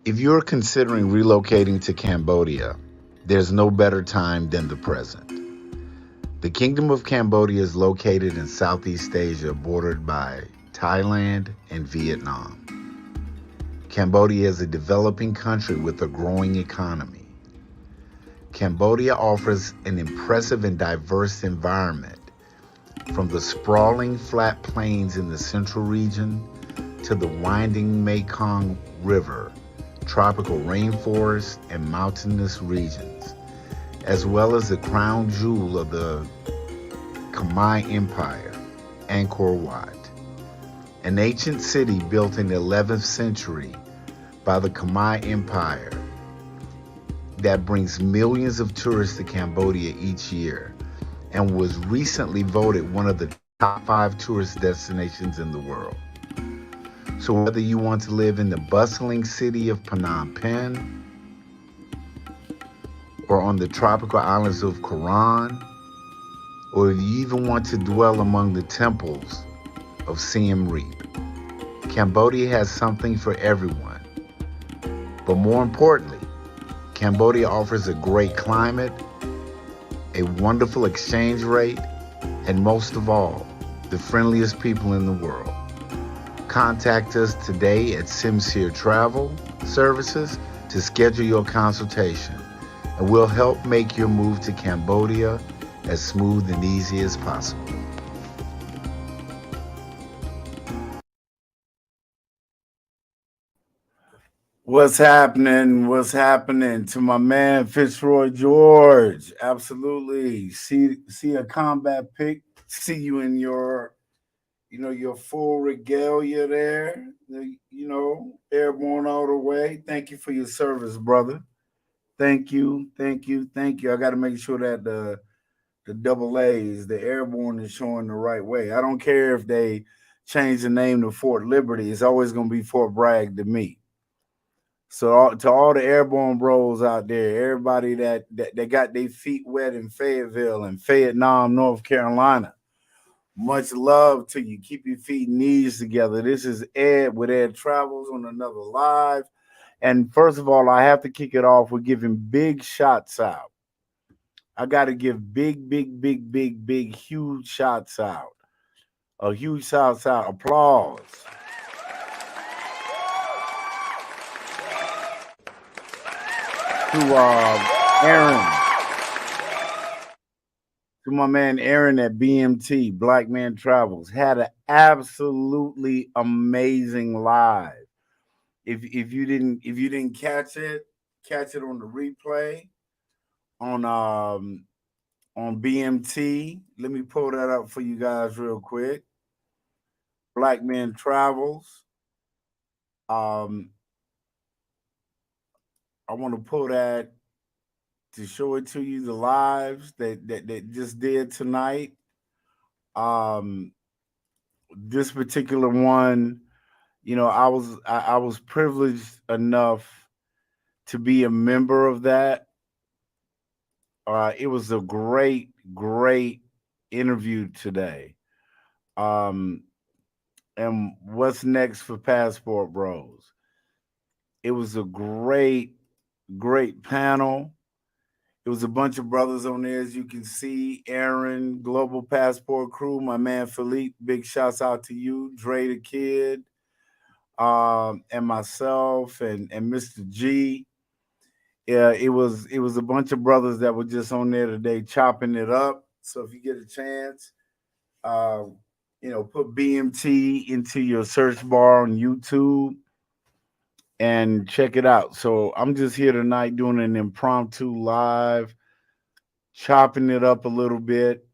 If you're considering relocating to Cambodia, there's no better time than the present. The Kingdom of Cambodia is located in Southeast Asia, bordered by Thailand and Vietnam. Cambodia is a developing country with a growing economy. Cambodia offers an impressive and diverse environment, from the sprawling flat plains in the central region to the winding Mekong River, tropical rainforests, and mountainous regions, as well as the crown jewel of the Khmer Empire, Angkor Wat, an ancient city built in the 11th century by the Khmer Empire that brings millions of tourists to Cambodia each year and was recently voted one of the top 5 tourist destinations in the world. So whether you want to live in the bustling city of Phnom Penh or on the tropical islands of Coron, or if you even want to dwell among the temples of Siem Reap, Cambodia has something for everyone. But more importantly, Cambodia offers a great climate, a wonderful exchange rate, and most of all, the friendliest people in the world. Contact us today at Sincere Travel Services to schedule your consultation, and we'll help make your move to Cambodia as smooth and easy as possible. What's happening? What's happening to my man Fitzroy George? Absolutely. See a combat pick. See you in your your full regalia there. Airborne all the way. Thank you for your service, brother. Thank you, thank you, thank you. I got to make sure that the double A's, the airborne, is showing the right way. I don't care if they change the name to Fort Liberty. It's always going to be Fort Bragg to me. So to all the airborne bros out there, everybody that got their feet wet in Fayetteville and Vietnam, North Carolina, much love to you. Keep your feet and knees together. This is Ed with Ed Travels on another live. And first of all, I have to kick it off with giving big shots out. I got to give big, huge shots out. A huge shots out. Applause to Aaron, to my man Aaron at BMT, Black Man Travels. Had an absolutely amazing live. If you didn't catch it on the replay on BMT. Let me pull that up for you guys real quick. Black Man Travels. Um, I want to pull that to show it to you, the lives that just did tonight. Um, this particular one, I was privileged enough to be a member of that. It was a great interview today. Um, and what's next for Passport Bros? It was a great panel. It was a bunch of brothers on there, as you can see. Aaron, Global Passport Crew, my man Philippe, big shouts out to you. Dre the Kid, and myself and Mr. G. Yeah, it was a bunch of brothers that were just on there today chopping it up. So if you get a chance, uh, put BMT into your search bar on YouTube and check it out. So I'm just here tonight doing an impromptu live, chopping it up a little bit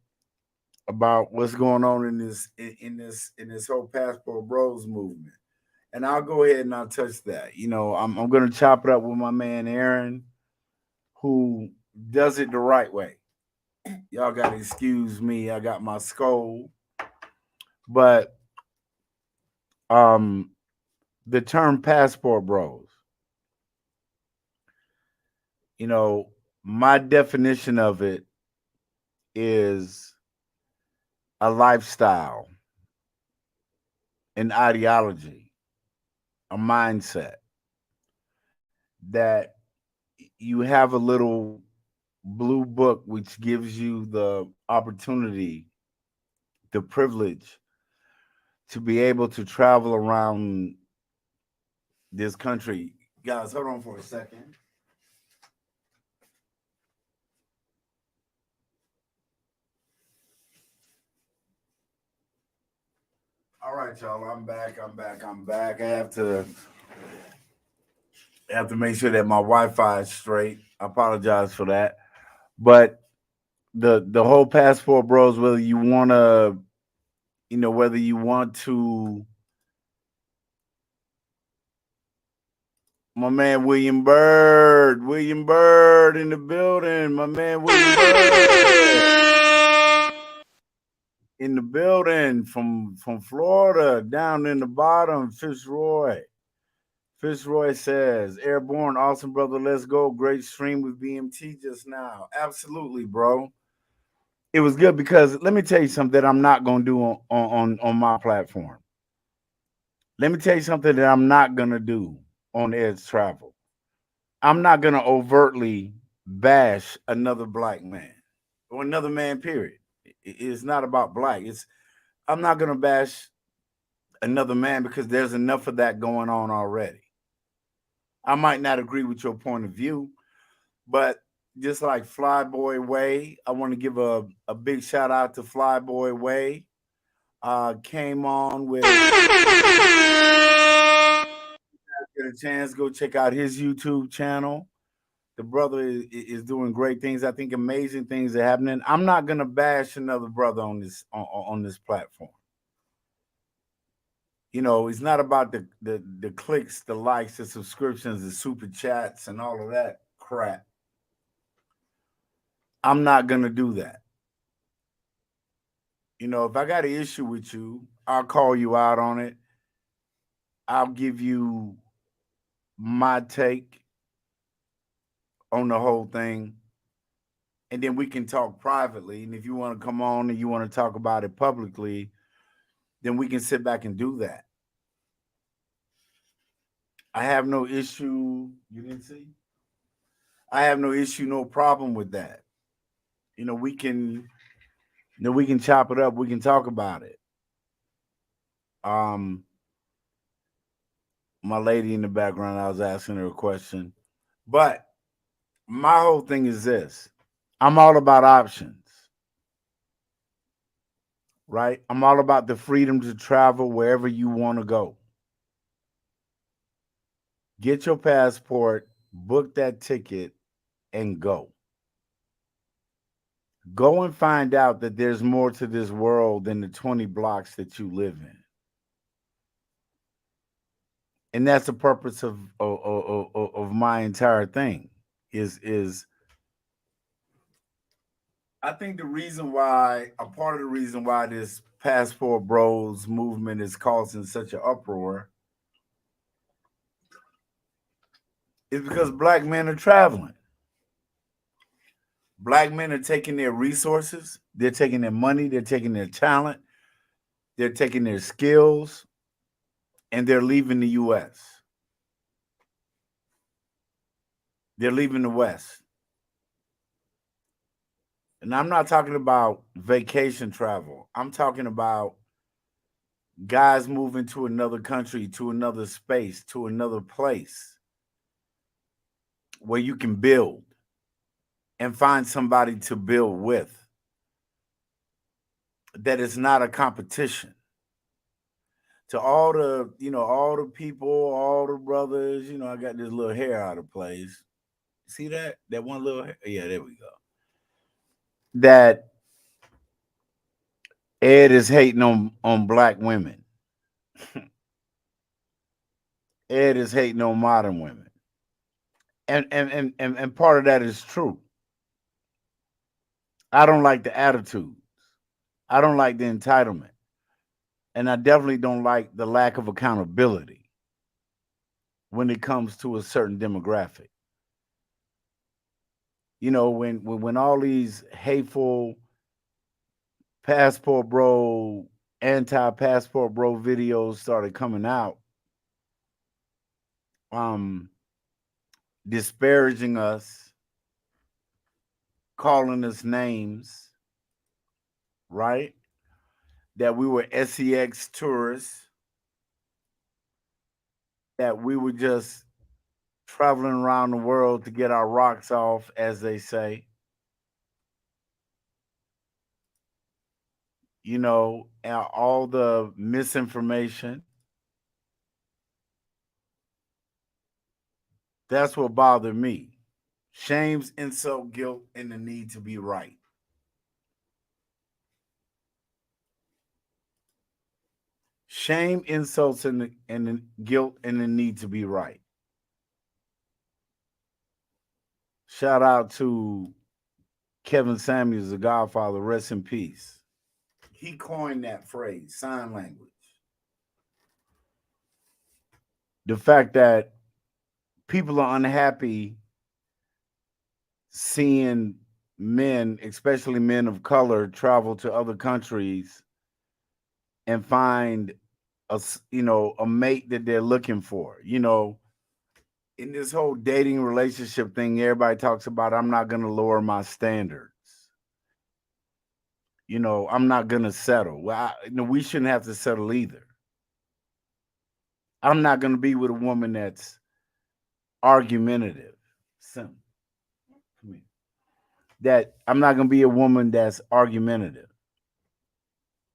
about what's going on in this whole Passport Bros movement. And I'll go ahead and I'll touch that. I'm gonna chop it up with my man Aaron, who does it the right way. Y'all gotta excuse me, I got my skull. But um the term Passport Bros, you know, my definition of it is a lifestyle, an ideology, a mindset. that you have a little blue book which gives you the opportunity, the privilege to be able to travel around this country. Guys, hold on for a second. All right, y'all. I'm back. I'm back. I'm back. I have to make sure that my Wi-Fi is straight. I apologize for that. But the whole passport, bros, whether you wanna, whether you want to, my man William Bird in the building. My man William Bird in the building from Florida, down in the bottom. Fitzroy says, "Airborne, awesome brother. Let's go. Great stream with BMT just now. Absolutely, bro. It was good because let me tell you something that I'm not gonna do on my platform. Let me tell you something that I'm not gonna do on Ed's Travel. I'm not gonna overtly bash another black man or another man. Period. It's not about black. I'm not gonna bash another man because there's enough of that going on already. I might not agree with your point of view, but just like Flyboy Way, I want to give a big shout out to Flyboy Way. Came on with get a chance, go check out his YouTube channel. The brother is doing great things. I think amazing things are happening. I'm not gonna bash another brother on this platform. It's not about the clicks, the likes, the subscriptions, the super chats, and all of that crap. I'm not gonna do that. If I got an issue with you, I'll call you out on it. I'll give you my take on the whole thing, and then we can talk privately. And if you want to come on and you want to talk about it publicly, then we can sit back and do that. I have no issue. You didn't see? I have no issue, no problem with that. We can, we can chop it up. We can talk about it. Um, my lady in the background, I was asking her a question, but my whole thing is this: I'm all about options, right? I'm all about the freedom to travel wherever you want to go. Get your passport, book that ticket, and go. Go and find out that there's more to this world than the 20 blocks that you live in. And that's the purpose of my entire thing is I think a part of the reason why this passport bros movement is causing such an uproar is because black men are traveling. Black men are taking their resources, they're taking their money, they're taking their talent, they're taking their skills, and they're leaving the US. They're leaving the West. And I'm not talking about vacation travel. I'm talking about guys moving to another country, to another space, to another place where you can build and find somebody to build with that is not a competition. To all the people, all the brothers, I got this little hair out of place. See that? That one little hair? Yeah, there we go. That Ed is hating on black women. Ed is hating on modern women. And part of that is true. I don't like the attitude. I don't like the entitlement. And I definitely don't like the lack of accountability when it comes to a certain demographic. When all these hateful passport bro, anti-passport bro videos started coming out, um, disparaging us, calling us names, right? That we were SEX tourists, that we were just traveling around the world to get our rocks off, as they say. You know, all the misinformation. That's what bothered me. Shame's insult, guilt, and the need to be right. Shame, insults, and the guilt and the need to be right. Shout out to Kevin Samuels, the Godfather, rest in peace. He coined that phrase, sign language. The fact that people are unhappy seeing men, especially men of color, travel to other countries and find a mate that they're looking for. In this whole dating relationship thing, everybody talks about I'm not going to lower my standards. I'm not going to settle. Well, we shouldn't have to settle either. I'm not going to be with a woman that's argumentative. Come here. That I'm not going to be a woman that's argumentative.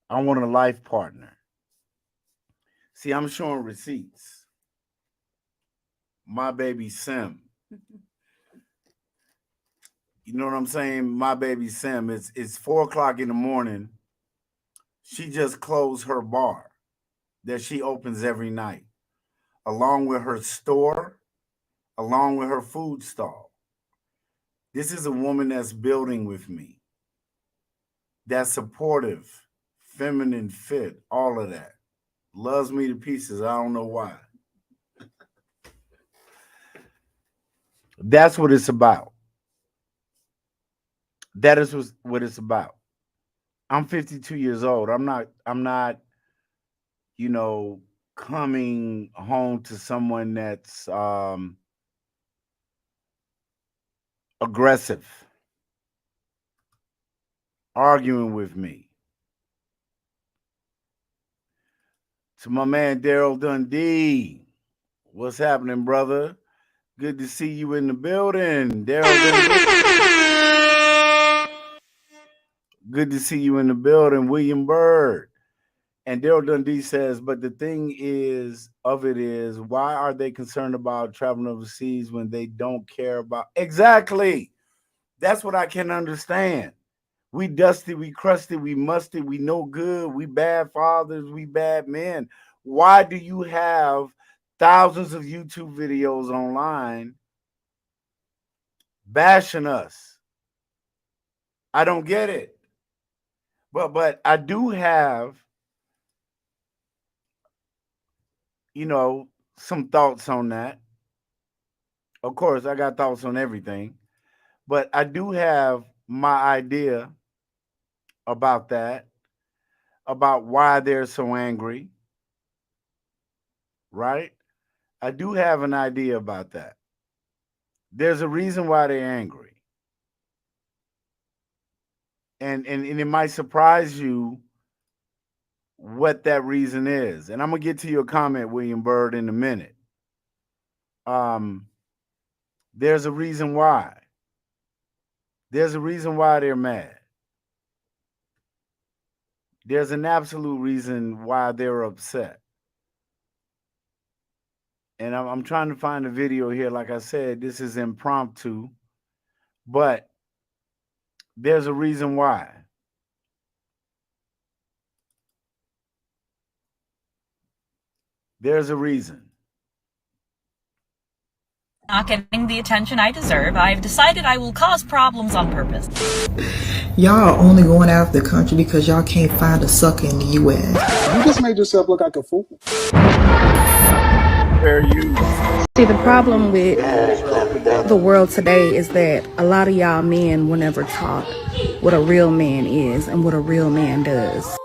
I want a life partner. See, I'm showing receipts. My baby Sim. You know what I'm saying? My baby Sim. It's 4:00 in the morning. She just closed her bar that she opens every night, along with her store, along with her food stall. This is a woman that's building with me, that's supportive, feminine, fit, all of that. Loves me to pieces. I don't know why. That's what it's about. That is what it's about. I'm 52 years old. I'm not, coming home to someone that's aggressive, arguing with me. To my man Daryl Dundee, what's happening, brother? Good to see you in the building, Daryl Dundee. Good to see you in the building, William Bird. And Daryl Dundee says, but the thing is, why are they concerned about traveling overseas when they don't care about? Exactly. That's what I can understand. We dusty, we crusty, we musty, we no good, we bad fathers, we bad men. Why do you have thousands of YouTube videos online bashing us? I don't get it. But I do have, some thoughts on that. Of course, I got thoughts on everything, but I do have my idea about that, about why they're so angry, right? I do have an idea about that. There's a reason why they're angry. And it might surprise you what that reason is. And I'm going to get to your comment, William Bird, in a minute. There's a reason why. There's a reason why they're mad. There's an absolute reason why they're upset. And I'm trying to find a video here. Like I said, this is impromptu, but there's a reason why. There's a reason. Not getting the attention I deserve, I've decided I will cause problems on purpose. Y'all are only going out of the country because y'all can't find a sucker in the U.S. You just made yourself look like a fool. Fair use. See, the problem with the world today is that a lot of y'all men will never taught what a real man is and what a real man does.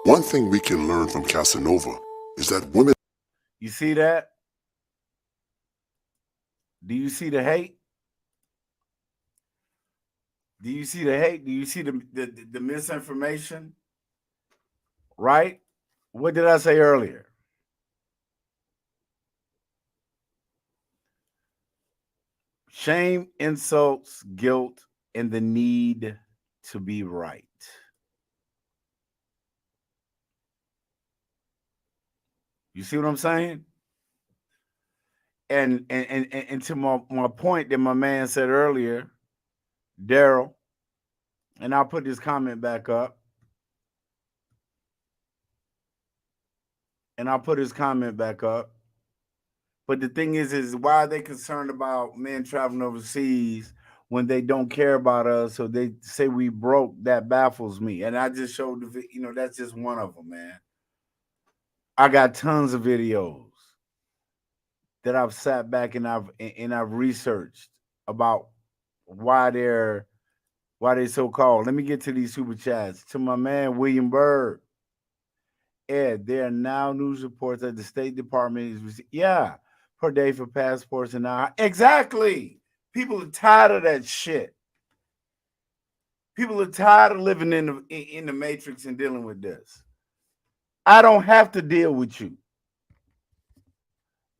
One thing we can learn from Casanova is that women... You see that? Do you see the hate? Do you see the hate? Do you see the misinformation? Right? What did I say earlier? Shame, insults, guilt, and the need to be right. You see what I'm saying? And to my point that my man said earlier, Daryl, and I'll put this comment back up. And I'll put his comment back up. But the thing is why are they concerned about men traveling overseas when they don't care about us? So they say we broke. That baffles me. And I just showed that's just one of them, man. I got tons of videos that I've sat back and I've researched about why they're so called. Let me get to these super chats. To my man William Bird. Ed, there are now news reports that the State Department is per day for passports and now exactly. People are tired of that shit. People are tired of living in the matrix and dealing with this. I don't have to deal with you.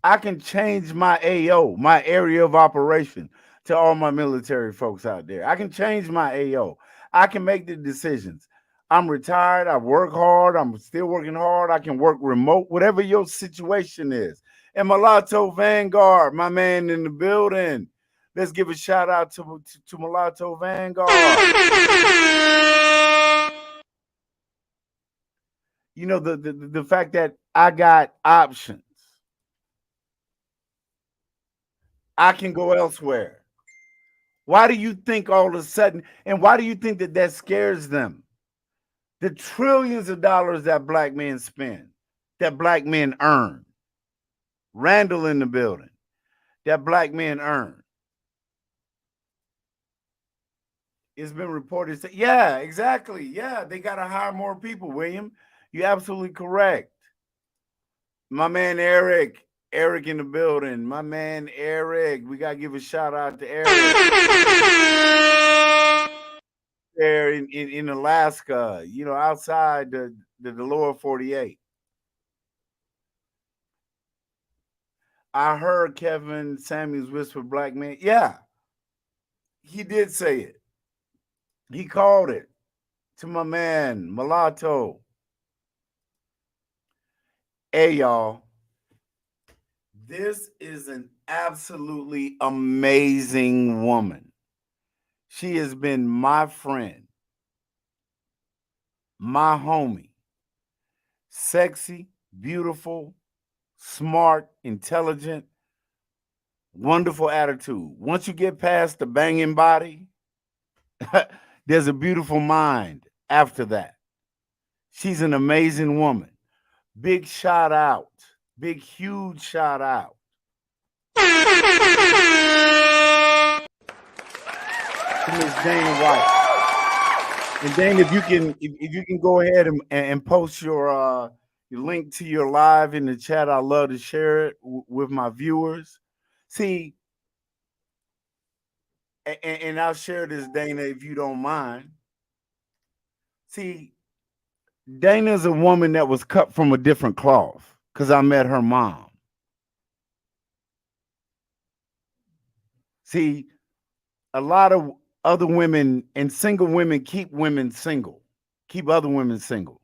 I can change my AO, my area of operation, to all my military folks out there. I can change my AO. I can make the decisions. I'm retired. I work hard. I'm still working hard. I can work remote, whatever your situation is. And Mulatto Vanguard, my man in the building. Let's give a shout out to Mulatto Vanguard. You know, the fact that I got options. I can go elsewhere. Why do you think all of a sudden, and why do you think that scares them? The trillions of dollars that black men spend, that black men earn. Randall in the building, that black men earn. It's been reported. Yeah, exactly. Yeah, they got to hire more people, William. You're absolutely correct. My man Eric in the building. My man Eric. We got to give a shout out to Eric. There in Alaska, outside the lower 48. I heard Kevin Samuels whisper black man. Yeah, he did say it. He called it to my man, Mulatto. Hey, y'all. This is an absolutely amazing woman. She has been my friend, my homie. Sexy, beautiful, smart, intelligent, wonderful attitude. Once you get past the banging body, there's a beautiful mind after that. She's an amazing woman. Big shout out. Big, huge shout out to Miss Dana White. And Dana, if you can go ahead and post your link to your live in the chat, I'd love to share it with my viewers. See, and I'll share this, Dana, if you don't mind. See, Dana's a woman that was cut from a different cloth because I met her mom. See, a lot of other women and single women keep women single, keep other women single.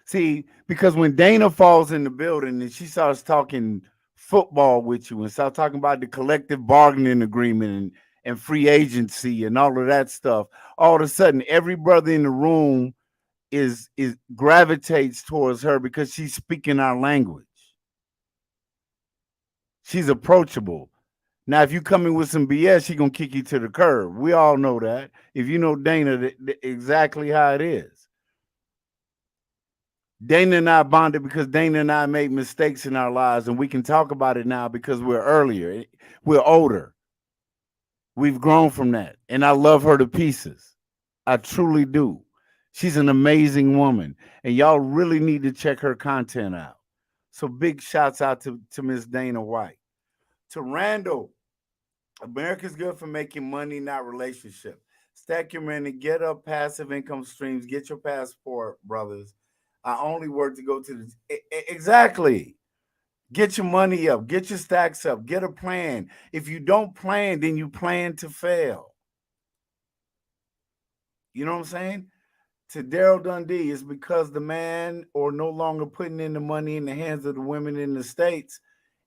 See, because when Dana falls in the building and she starts talking football with you and starts talking about the collective bargaining agreement and free agency and all of that stuff, all of a sudden every brother in the room is gravitates towards her because she's speaking our language. She's approachable. Now, if you come in with some BS, she gonna kick you to the curb. We all know that. If you know Dana, exactly how it is. Dana and I bonded because Dana and I made mistakes in our lives, and we can talk about it now because we're older. We've grown from that, and I love her to pieces. I truly do. She's an amazing woman, and y'all really need to check her content out. So big shouts out to Miss Dana White. To Randall, America's good for making money, not relationship. Stack your money, get up passive income streams, get your passport, brothers. I only work to go to the exactly. Get your money up, get your stacks up, get a plan. If you don't plan, then you plan to fail. You know what I'm saying? To Daryl Dundee, is because the man or no longer putting in the money in the hands of the women in the States,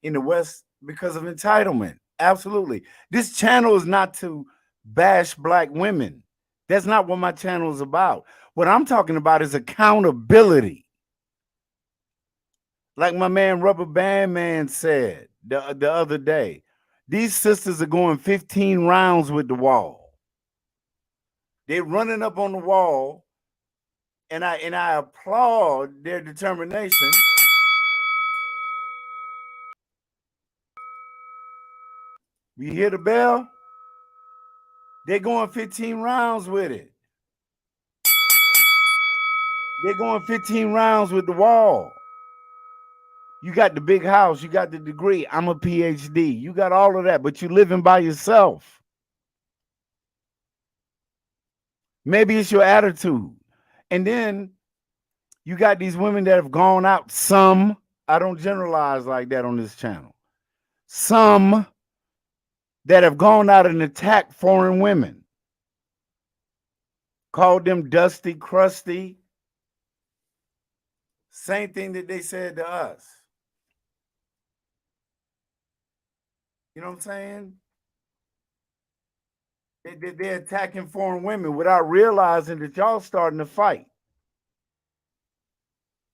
in the West, because of entitlement. Absolutely. This channel is not to bash black women. That's not what my channel is about. What I'm talking about is accountability. Like my man Rubber Band Man said the other day, these sisters are going 15 rounds with the wall. They're running up on the wall, and I applaud their determination. You hear the bell? They're going 15 rounds with it. They're going 15 rounds with the wall. You got the big house, you got the degree. I'm a PhD. You got all of that, but you're living by yourself. Maybe it's your attitude. And then you got these women that have gone out. Some, I don't generalize like that on this channel. Some that have gone out and attacked foreign women, called them dusty, crusty. Same thing that they said to us. You know what I'm saying? They're attacking foreign women without realizing that y'all starting to fight.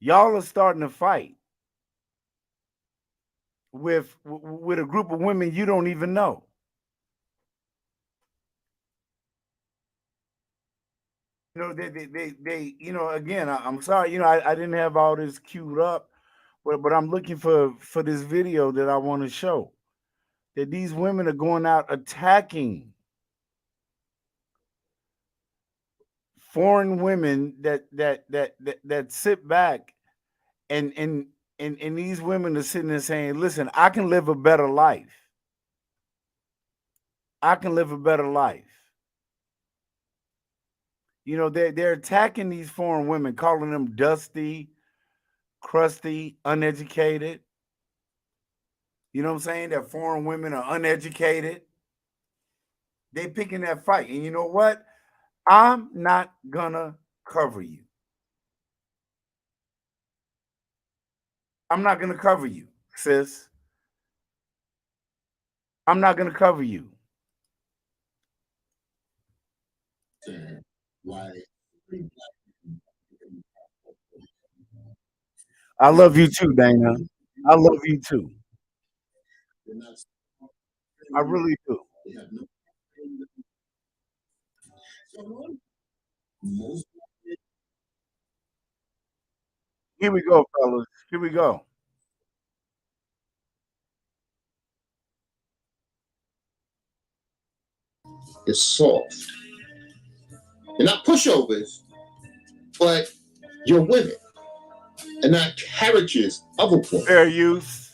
Y'all are starting to fight with a group of women you don't even know. You know, they you know, again, I'm sorry, you know, I didn't have all this queued up, but I'm looking for this video that I want to show. That these women are going out attacking foreign women that sit back and these women are sitting there saying, listen, I can live a better life. I can live a better life. You know, they're attacking these foreign women, calling them dusty, crusty, uneducated. You know what I'm saying? That foreign women are uneducated. They picking that fight. And you know what? I'm not gonna cover you. I'm not gonna cover you, sis. I'm not gonna cover you. I love you too, Dana. I love you too. I really do. Here we go, fellas. Here we go. Is soft. They're not pushovers, but you're women and not characters of a woman. Fair use.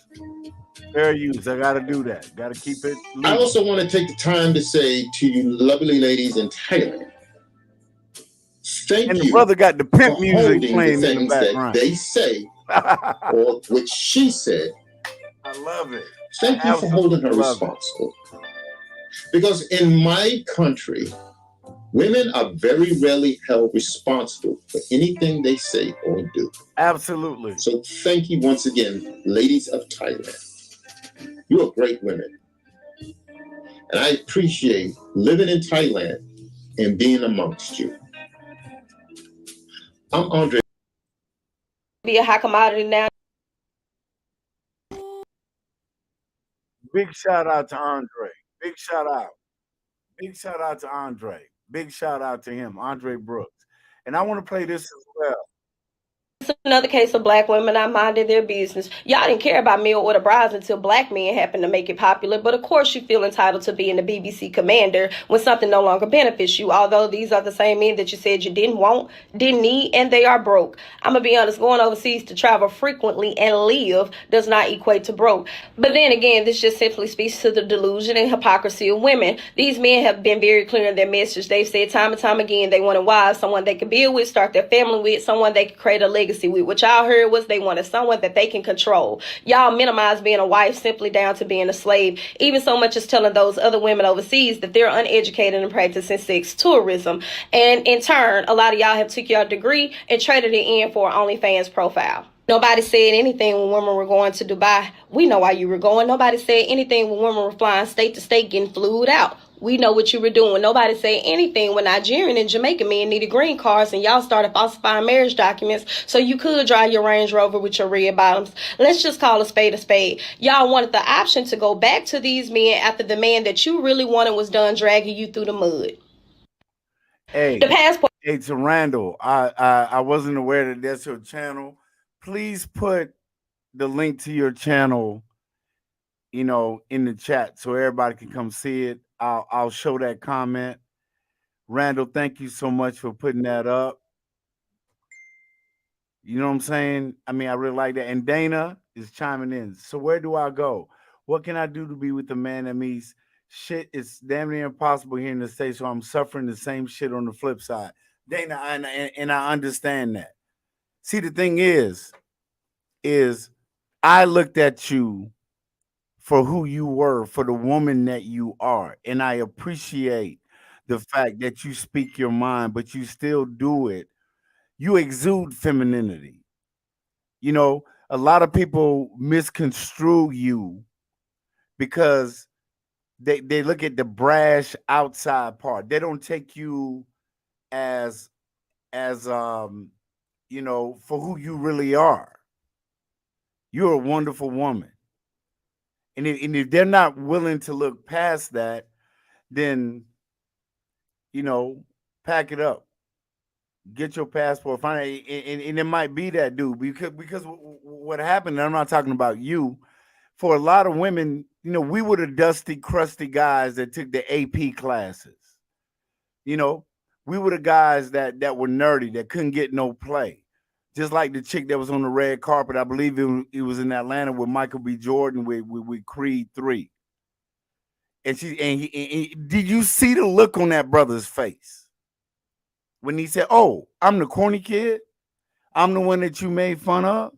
Fair use. I gotta do that. Gotta keep it legal. I also want to take the time to say to you lovely ladies in Thailand, thank And the you brother got the pimp for music holding the playing in the things that background. they say or which she said. I love it. Thank you for holding her responsible. Because in my country, women are very rarely held responsible for anything they say or do. Absolutely. So thank you once again, ladies of Thailand. You are great women. And I appreciate living in Thailand and being amongst you. I'm Andre. Be a high commodity now. Big shout out to Andre. Big shout out. Big shout out to Andre. Big shout out to him, Andre Brooks. And I want to play this as well. Another case of black women not minding their business. Y'all didn't care about meal order brides until black men happened to make it popular. But of course, you feel entitled to being the BBC commander when something no longer benefits you. Although these are the same men that you said you didn't want, didn't need, and they are broke. I'm gonna be honest, going overseas to travel frequently and live does not equate to broke. But then again, this just simply speaks to the delusion and hypocrisy of women. These men have been very clear in their message. They've said time and time again they want a wife, someone they can build with, start their family with, someone they can create a legacy with. What y'all heard was they wanted someone that they can control. Y'all minimize being a wife simply down to being a slave, even so much as telling those other women overseas that they're uneducated and practicing sex tourism. And in turn, a lot of y'all have took your degree and traded it in for an OnlyFans profile. Nobody said anything when women were going to Dubai. We know why you were going. Nobody said anything when women were flying state to state getting flued out. We know what you were doing. Nobody said anything when Nigerian and Jamaican men needed green cards and y'all started falsifying marriage documents so you could drive your Range Rover with your red bottoms. Let's just call a spade a spade. Y'all wanted the option to go back to these men after the man that you really wanted was done dragging you through the mud. Hey, the passport. Hey, to Randall, I wasn't aware that that's your channel. Please put the link to your channel, in the chat so everybody can come see it. I'll show that comment. Randall, thank you so much for putting that up. You know what I'm saying? I mean, I really like that. And Dana is chiming in. So where do I go? What can I do to be with the man that means shit is damn near impossible here in the States, so I'm suffering the same shit on the flip side. Dana, and I understand that. See, the thing is I looked at you for who you were, for the woman that you are. And I appreciate the fact that you speak your mind, but you still do it. You exude femininity. A lot of people misconstrue you because they look at the brash outside part. They don't take you as for who you really are. You're a wonderful woman. And if they're not willing to look past that, then, pack it up. Get your passport. Find it, and it might be that dude. Because what happened, and I'm not talking about you, for a lot of women, we were the dusty, crusty guys that took the AP classes. We were the guys that were nerdy, that couldn't get no play. Just like the chick that was on the red carpet, I believe it was in Atlanta with Michael B. Jordan with Creed 3. And did you see the look on that brother's face when he said, "Oh, I'm the corny kid. I'm the one that you made fun of"?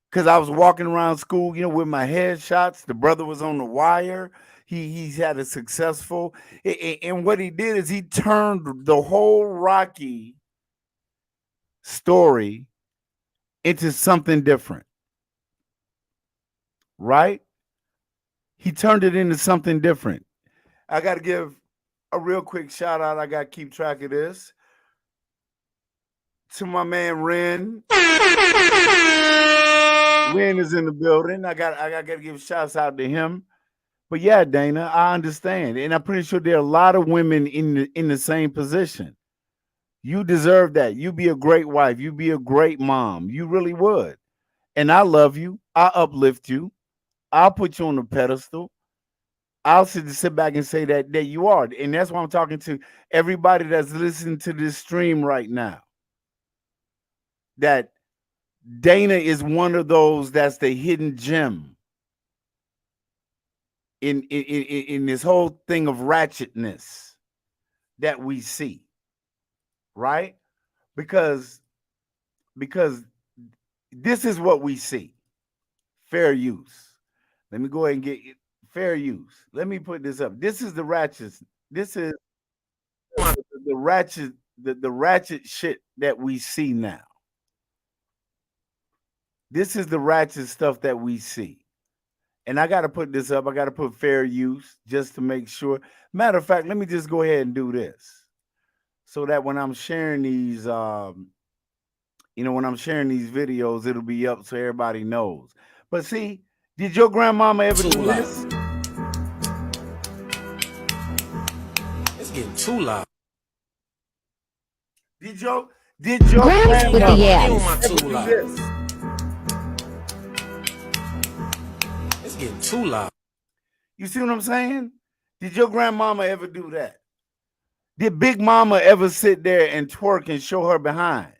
Because I was walking around school, with my headshots. The brother was on the wire. He's had a successful, and what he did is he turned the whole Rocky story into something different, right? He turned it into something different. I got to give a real quick shout out. I got to keep track of this to my man Ren. Ren is in the building. I got to give shouts out to him. But yeah, Dana, I understand, and I'm pretty sure there are a lot of women in the same position. You deserve that. You be a great wife. You be a great mom. You really would. And I love you. I uplift you. I'll put you on the pedestal. I'll sit back and say that you are. And that's why I'm talking to everybody that's listening to this stream right now. That Dana is one of those that's the hidden gem in this whole thing of ratchetness that we see. Right? Because this is what we see. Fair use. Let me go ahead and get fair use. Let me put this up. This is the ratchet. This is the ratchet, the ratchet shit that we see now. This is the ratchet stuff that we see. And I got to put this up. I got to put fair use just to make sure. Matter of fact, let me just go ahead and do this. So that when I'm sharing these, when I'm sharing these videos, it'll be up so everybody knows. But see, did your grandmama ever do this? It's getting too loud. Did Did your Grams with the grandmother Yaddies. ever do this? It's getting too loud. You see what I'm saying? Did your grandmama ever do that? Did Big Mama ever sit there and twerk and show her behind?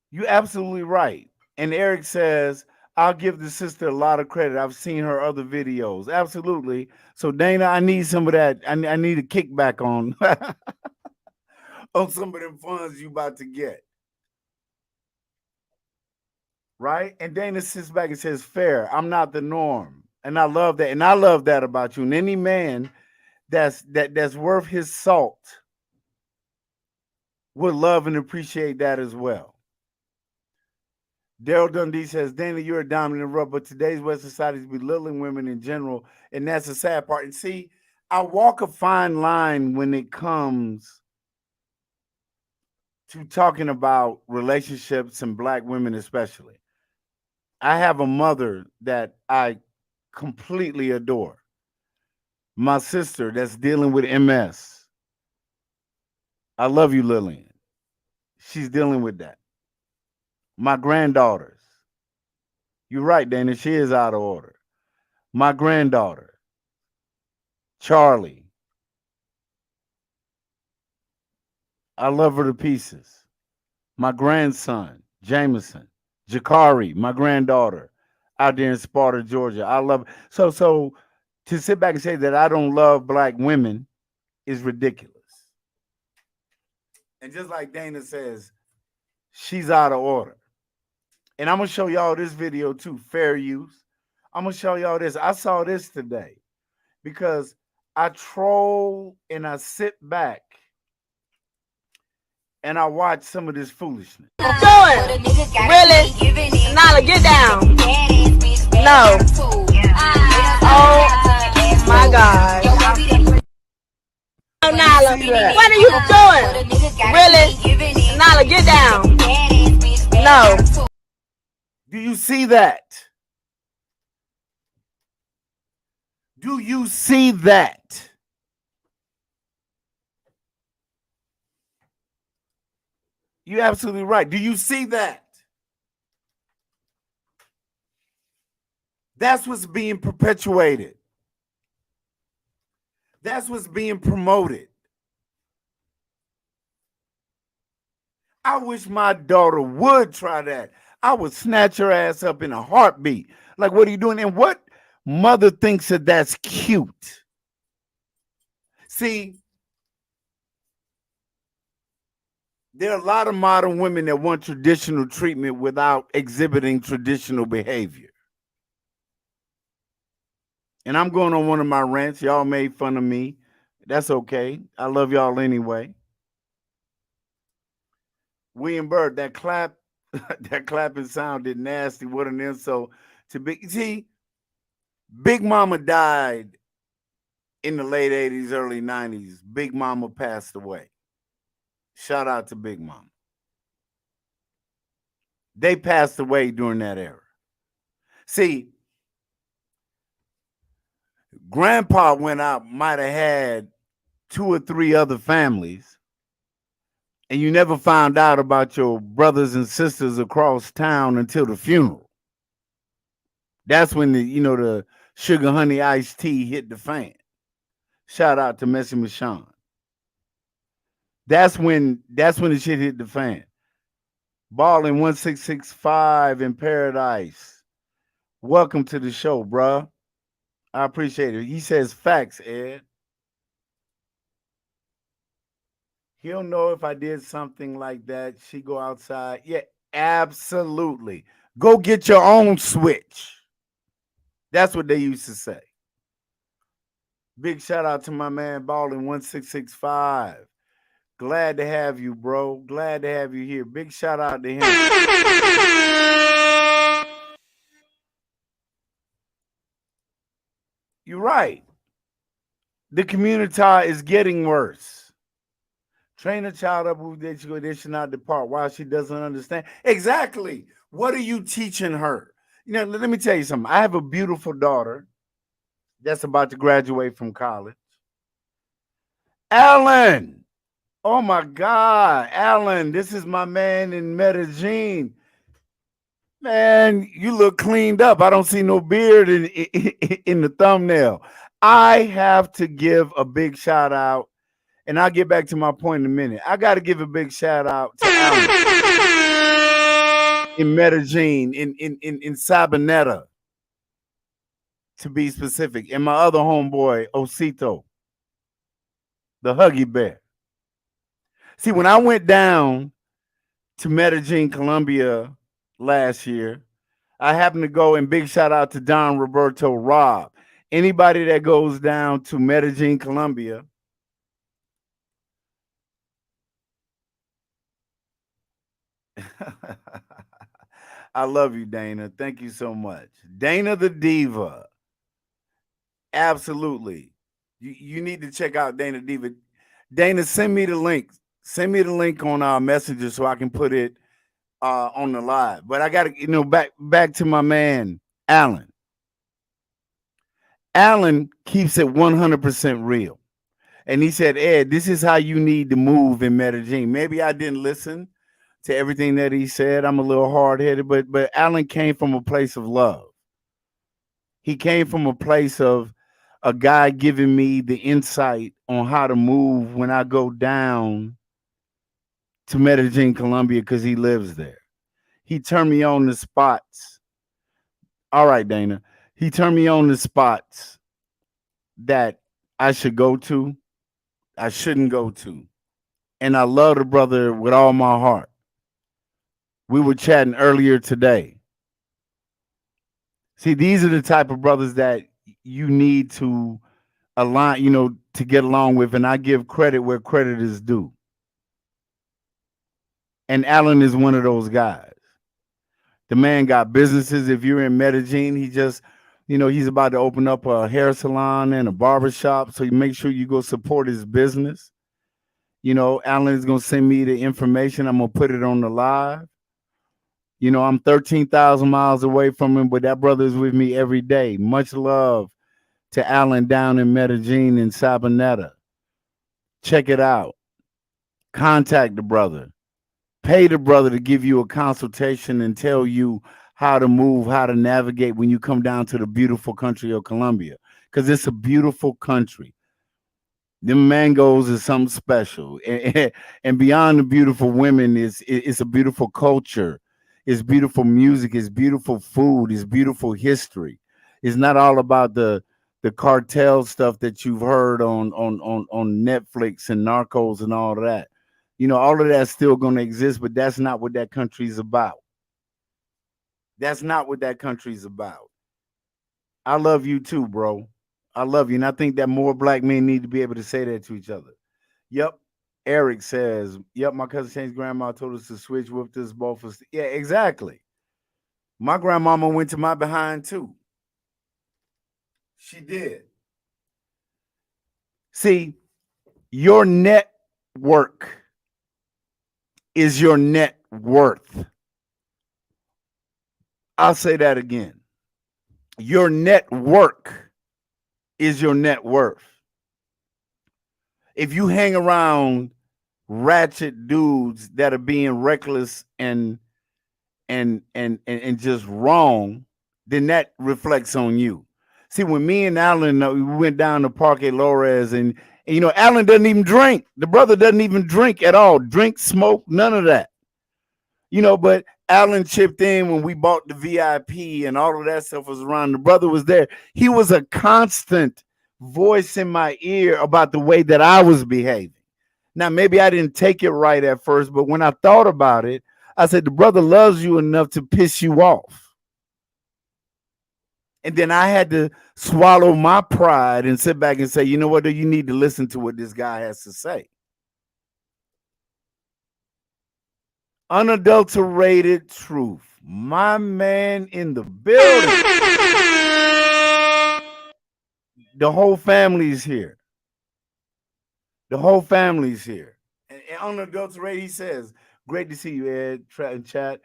You're absolutely right. And Eric says, I'll give the sister a lot of credit. I've seen her other videos. Absolutely. So Dana, I need some of that. I need a kickback on, on some of them funds you about to get. Right? And Dana sits back and says, fair. I'm not the norm. And I love that. And I love that about you. And any man that's worth his salt would love and appreciate that as well. Daryl Dundee says, Dana, you're a diamond in the rough, but today's Western society is belittling women in general, and that's the sad part. And see, I walk a fine line when it comes to talking about relationships and Black women especially. I have a mother that I completely adore. My sister that's dealing with MS. I love you, Lillian. She's dealing with that. My granddaughters. You're right, Dana. She is out of order. My granddaughter, Charlie. I love her to pieces. My grandson, Jameson. Jakari, my granddaughter, out there in Sparta, Georgia. I love so to sit back and say that I don't love Black women is ridiculous. And just like Dana says, she's out of order. And I'm going to show y'all this video too, fair use. I'm going to show y'all this. I saw this today because I troll and I sit back and I watch some of this foolishness. Doing? Really? Nala, get down. No. Oh my God. Oh, Nala, what are you doing? Really? Nala, get down. No. Do you see that? Do you see that? You're absolutely right. Do you see that? That's what's being perpetuated. That's what's being promoted. I wish my daughter would try that. I would snatch her ass up in a heartbeat. Like, what are you doing? And what mother thinks that that's cute? See, there are a lot of modern women that want traditional treatment without exhibiting traditional behavior. And I'm going on one of my rants. Y'all made fun of me. That's okay. I love y'all anyway. William Byrd, that clap, that clapping sounded nasty. What an insult to Big. See, Big Mama died in the late 80s, early 90s. Big Mama passed away. Shout out to Big Mama. They passed away during that era. See, Grandpa went out, might have had 2 or 3 other families, and you never found out about your brothers and sisters across town until the funeral. That's when the sugar honey iced tea hit the fan. Shout out to Messy Michonne. That's when the shit hit the fan. Ballin 1665 in Paradise. Welcome to the show, bruh. I appreciate it. He says facts, Ed. He'll know if I did something like that. She go outside. Yeah, absolutely. Go get your own switch. That's what they used to say. Big shout out to my man Ballin 1665. Glad to have you, bro. Glad to have you here. Big shout out to him. You're right. The community is getting worse. Train a child up who they should not depart while she doesn't understand. Exactly. What are you teaching her? Let me tell you something. I have a beautiful daughter that's about to graduate from college. Alan. Oh my God, Alan, this is my man in Medellin. Man, you look cleaned up. I don't see no beard in the thumbnail. I have to give a big shout out, and I'll get back to my point in a minute. I got to give a big shout out to Alan in Medellin, in Sabaneta, to be specific, and my other homeboy, Osito, the Huggy Bear. See, when I went down to Medellin, Colombia last year, I happened to go, and big shout out to Don Roberto Rob. Anybody that goes down to Medellin, Colombia, I love you, Dana. Thank you so much. Dana the Diva. Absolutely. You need to check out Dana Diva. Dana, send me the link. Send me the link on our messenger so I can put it on the live. But I got to, back to my man, Alan. Alan keeps it 100% real. And he said, Ed, this is how you need to move in Medellin. Maybe I didn't listen to everything that he said. I'm a little hard-headed, but Alan came from a place of love. He came from a place of a guy giving me the insight on how to move when I go down to Medellin, Colombia, because he lives there. He turned me on the spots. All right, Dana. He turned me on the spots that I should go to, I shouldn't go to. And I love the brother with all my heart. We were chatting earlier today. See, these are the type of brothers that you need to align, to get along with. And I give credit where credit is due. And Alan is one of those guys. The man got businesses. If you're in Medellin, he just, he's about to open up a hair salon and a barber shop. So you make sure you go support his business. Alan is going to send me the information. I'm going to put it on the live. I'm 13,000 miles away from him, but that brother is with me every day. Much love to Alan down in Medellin and Sabaneta. Check it out. Contact the brother. Pay the brother to give you a consultation and tell you how to move, how to navigate when you come down to the beautiful country of Colombia, because it's a beautiful country. Them mangoes is something special. And beyond the beautiful women, it's a beautiful culture. It's beautiful music. It's beautiful food. It's beautiful history. It's not all about the cartel stuff that you've heard on Netflix and Narcos and all that. All of that's still going to exist, but that's not what that country's about. That's not what that country's about. I love you too, bro. I love you. And I think that more black men need to be able to say that to each other. Yep. Eric says, yep, my cousin Shane's grandma told us to switch with this both of us. Yeah, exactly. My grandmama went to my behind too. She did. See, your network is your net worth. I'll say that again. Your network is your net worth. If you hang around ratchet dudes that are being reckless and just wrong, then that reflects on you. See, when me and Alan we went down to Parque Lores, and Alan doesn't even drink. The brother doesn't even drink at all. Drink, smoke, none of that. But Alan chipped in when we bought the VIP and all of that stuff was around. The brother was there. He was a constant voice in my ear about the way that I was behaving. Now, maybe I didn't take it right at first, but when I thought about it, I said, the brother loves you enough to piss you off. And then I had to swallow my pride and sit back and say, you know what, you need to listen to what this guy has to say. Unadulterated truth. My man in the building. The whole family's here. The whole family's here. And unadulterated, he says, great to see you, Ed, chat.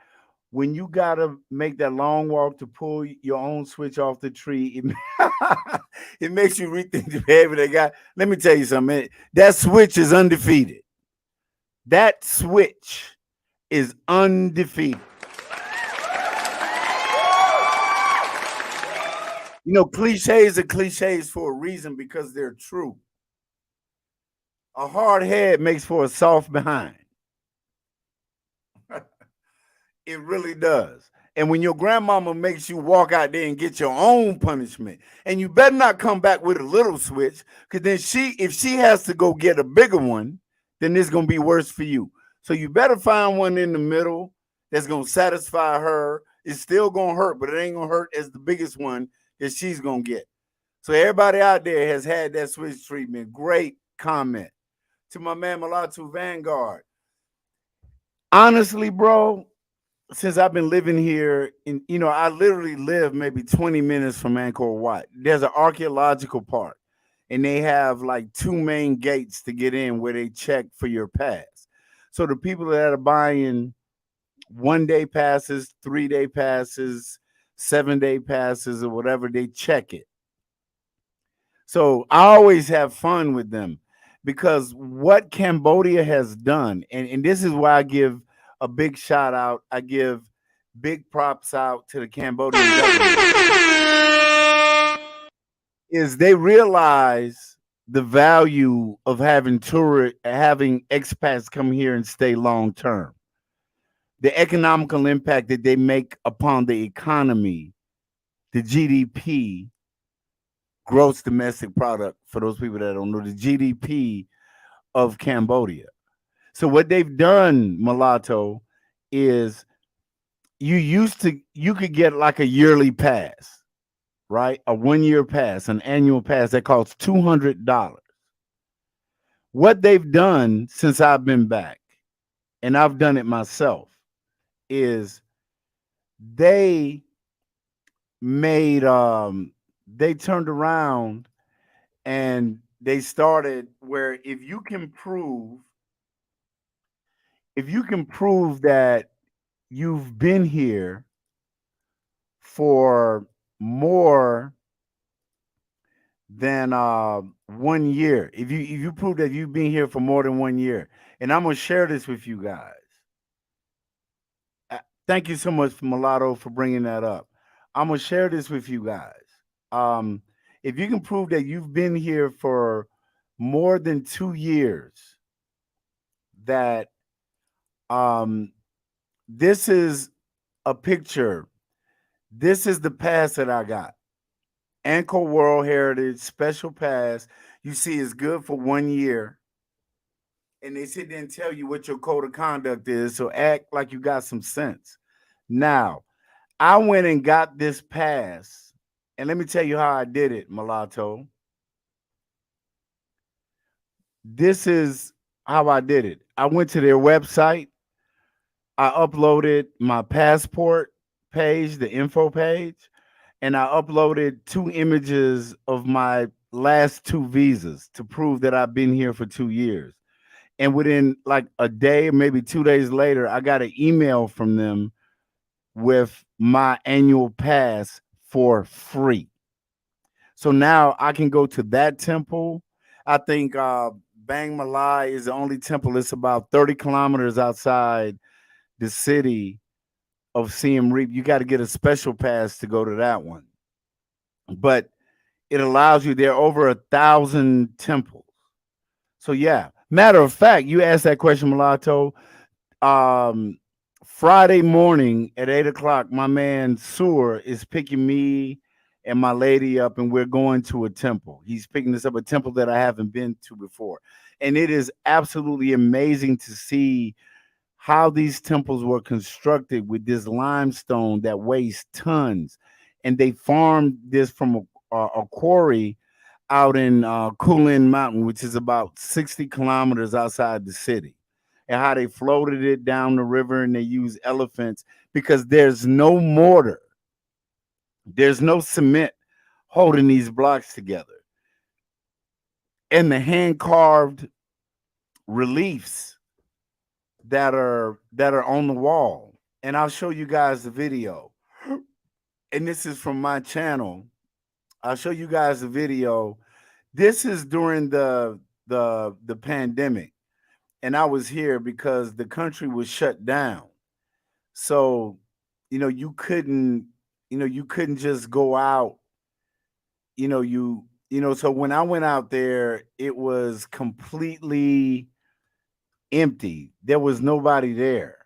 when you gotta make that long walk to pull your own switch off the tree, it makes you rethink the behavior they got. Let me tell you something. That switch is undefeated. That switch is undefeated. You know, cliches are cliches for a reason because they're true. A hard head makes for a soft behind. It really does. And when your grandmama makes you walk out there and get your own punishment, and you better not come back with a little switch, because then if she has to go get a bigger one, then it's gonna be worse for you. So you better find one in the middle that's gonna satisfy her. It's still gonna hurt, but it ain't gonna hurt as the biggest one that she's gonna get. So everybody out there has had that switch treatment. Great comment. To my man Malatu Vanguard. Honestly, bro, since I've been living here, I literally live maybe 20 minutes from Angkor Wat. There's an archaeological park, and they have like 2 main gates to get in where they check for your pass. So the people that are buying 1-day passes, 3-day passes, 7-day passes, or whatever, they check it. So I always have fun with them because what Cambodia has done, and this is why I give a big shout out, I give big props out to the Cambodian government, is they realize the value of having expats come here and stay long term. The economical impact that they make upon the economy, the GDP, gross domestic product, for those people that don't know, the GDP of Cambodia. So what they've done, Mulatto, is you could get like a yearly pass, right? A 1-year pass, an annual pass that costs $200. What they've done since I've been back, and I've done it myself, is they turned around and they started where if you can prove that you've been here for more than 1 year, if you prove that you've been here for more than 1 year, and I'm gonna share this with you guys. Thank you so much, Mulatto, for bringing that up. I'm gonna share this with you guys. If you can prove that you've been here for more than 2 years, that this is a picture. This is the pass that I got. Angkor World Heritage Special Pass. You see, it's good for 1 year. And they sit there and tell you what your code of conduct is. So act like you got some sense. Now, I went and got this pass. And let me tell you how I did it, Mulatto. This is how I did it. I went to their website. I uploaded my passport page, the info page, and I uploaded 2 images of my last 2 visas to prove that I've been here for 2 years. And within like a day, maybe 2 days later, I got an email from them with my annual pass for free. So now I can go to that temple. I think Bang Malai is the only temple. It's about 30 kilometers outside the city of Siem Reap. You got to get a special pass to go to that one. But it allows you, there are over 1,000 temples. So yeah, matter of fact, you asked that question, Mulatto. Friday morning at 8:00, my man Sur is picking me and my lady up, and we're going to a temple. He's picking us up, a temple that I haven't been to before. And it is absolutely amazing to see how these temples were constructed with this limestone that weighs tons. And they farmed this from a quarry out in Kulin Mountain, which is about 60 kilometers outside the city. And how they floated it down the river, and they use elephants because there's no mortar. There's no cement holding these blocks together. And the hand-carved reliefs that are on the wall and I'll show you guys the video. And this is from my channel. I'll show you guys the video. This is during the pandemic, and I was here because the country was shut down. So, you couldn't, you couldn't just go out. So when I went out there, it was completely empty. There was nobody there.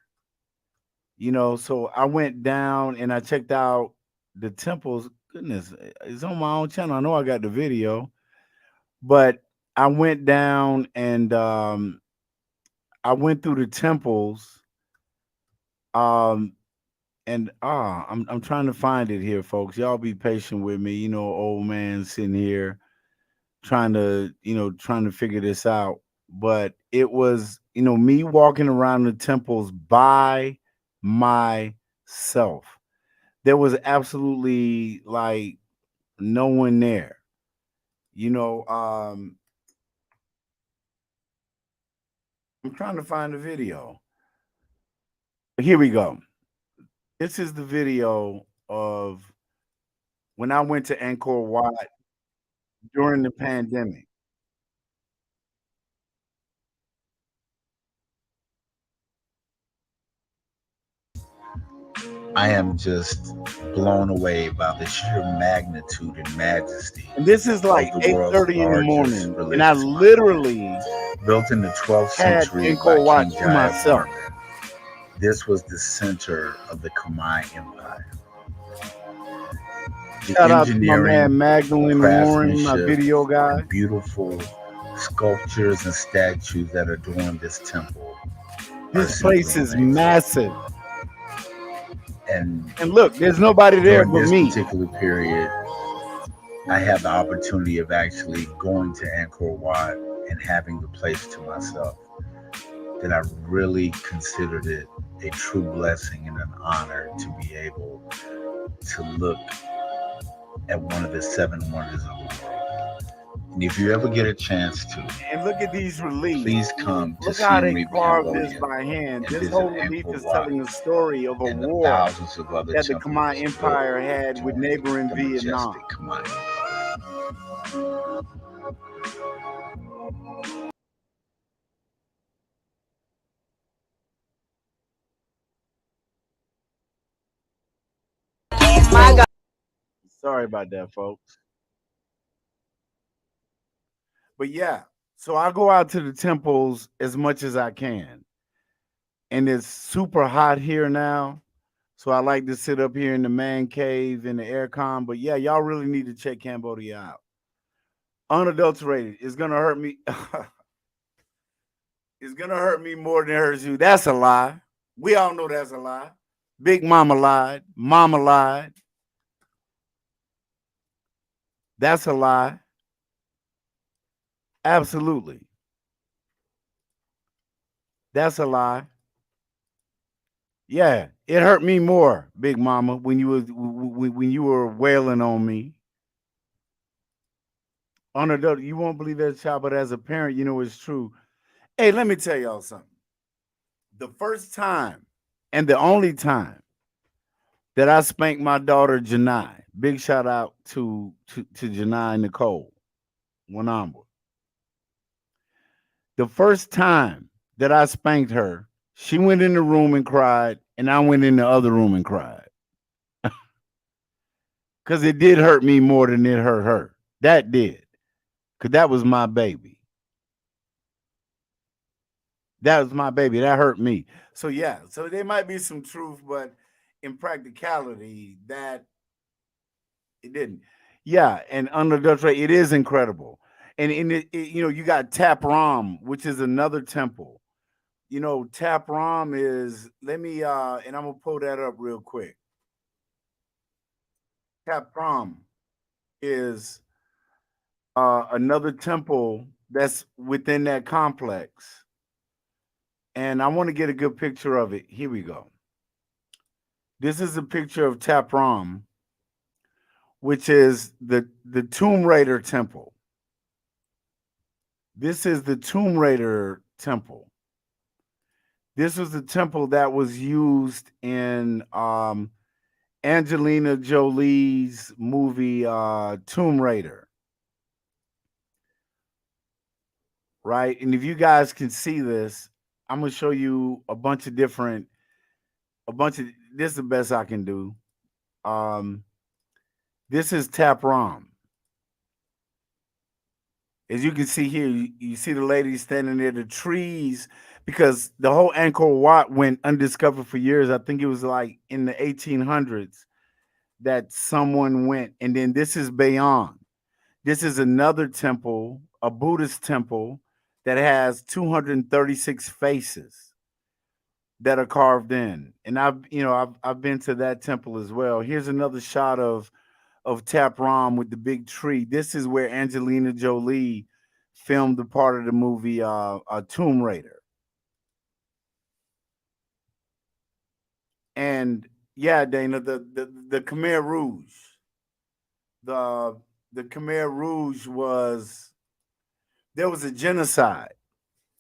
So I went down and I checked out the temples. Goodness, it's on my own channel. I know I got the video, but I went down and I went through the temples. And I'm trying to find it here, folks. Y'all be patient with me. Old man sitting here trying to figure this out. But it was, me walking around the temples by myself. There was absolutely like no one there. I'm trying to find the video. Here we go. This is the video of when I went to Angkor Wat during the pandemic. I am just blown away by the sheer magnitude and majesty. And this is like 8:30 in the morning, and I literally built in the 12th had century Angkor by Wat King to myself. Jayavarman. This was the center of the Khmer Empire. The Shout out to my engineering, man Magdalene Warren, my craftsmanship, video guy. and beautiful sculptures and statues that adorn this temple. This place is massive. And look, there's nobody there during but this me. particular period, I had the opportunity of actually going to Angkor Wat and having the place to myself. That I really considered it a true blessing and an honor to be able to look at one of the 7 wonders of the world. And if you ever get a chance to, And look at these reliefs. please come to Look how they Siem Reap, carved this Cambodia, by hand. and This visit whole relief Angkor is Wat telling the story of a and the war thousands of other that the temples Khmer Empire built had with during neighboring the Vietnam. majestic Khmer Empire. My God. Sorry about that, folks. But yeah, so I go out to the temples as much as I can. And it's super hot here now. So I like to sit up here in the man cave in the aircon. But yeah, y'all really need to check Cambodia out. Unadulterated. It's gonna hurt me. It's gonna hurt me more than it hurts you. That's a lie. We all know that's a lie. Big Mama lied. Mama lied. That's a lie. Absolutely. That's a lie. Yeah, it hurt me more, Big Mama, when you were wailing on me. Unadulterated, you won't believe that, child, but as a parent, you know it's true. Hey, let me tell y'all something. The first time and the only time that I spanked my daughter Janai, big shout out to Janai Nicole Wanamba. The first time that I spanked her, she went in the room and cried, and I went in the other room and cried. Because it did hurt me more than it hurt her. That did. Because that was my baby. That was my baby. That hurt me. So yeah, so there might be some truth, but in practicality, that it didn't. Yeah, and unadulterated, it is incredible. And in it, you got Tap Ram, which is another temple. Tap Ram is, let me and I'm gonna pull that up real quick. Tap Ram is another temple that's within that complex. And I want to get a good picture of it. Here we go. This is a picture of Tap Ram, which is the Tomb Raider temple. This is the Tomb Raider temple. This was the temple that was used in Angelina Jolie's movie Tomb Raider. Right? And if you guys can see this, I'm gonna show you a bunch of this is the best I can do. This is Tap Ram. As you can see here, you see the lady standing there, the trees, because the whole Angkor Wat went undiscovered for years. I think it was like in the 1800s that someone went. And then this is Bayon. This is another temple, a Buddhist temple that has 236 faces that are carved in. And I've been to that temple as well. Here's another shot of Tap Ram with the big tree. This is where Angelina Jolie filmed the part of the movie Tomb Raider. And yeah, Dana, the Khmer Rouge. The Khmer Rouge there was a genocide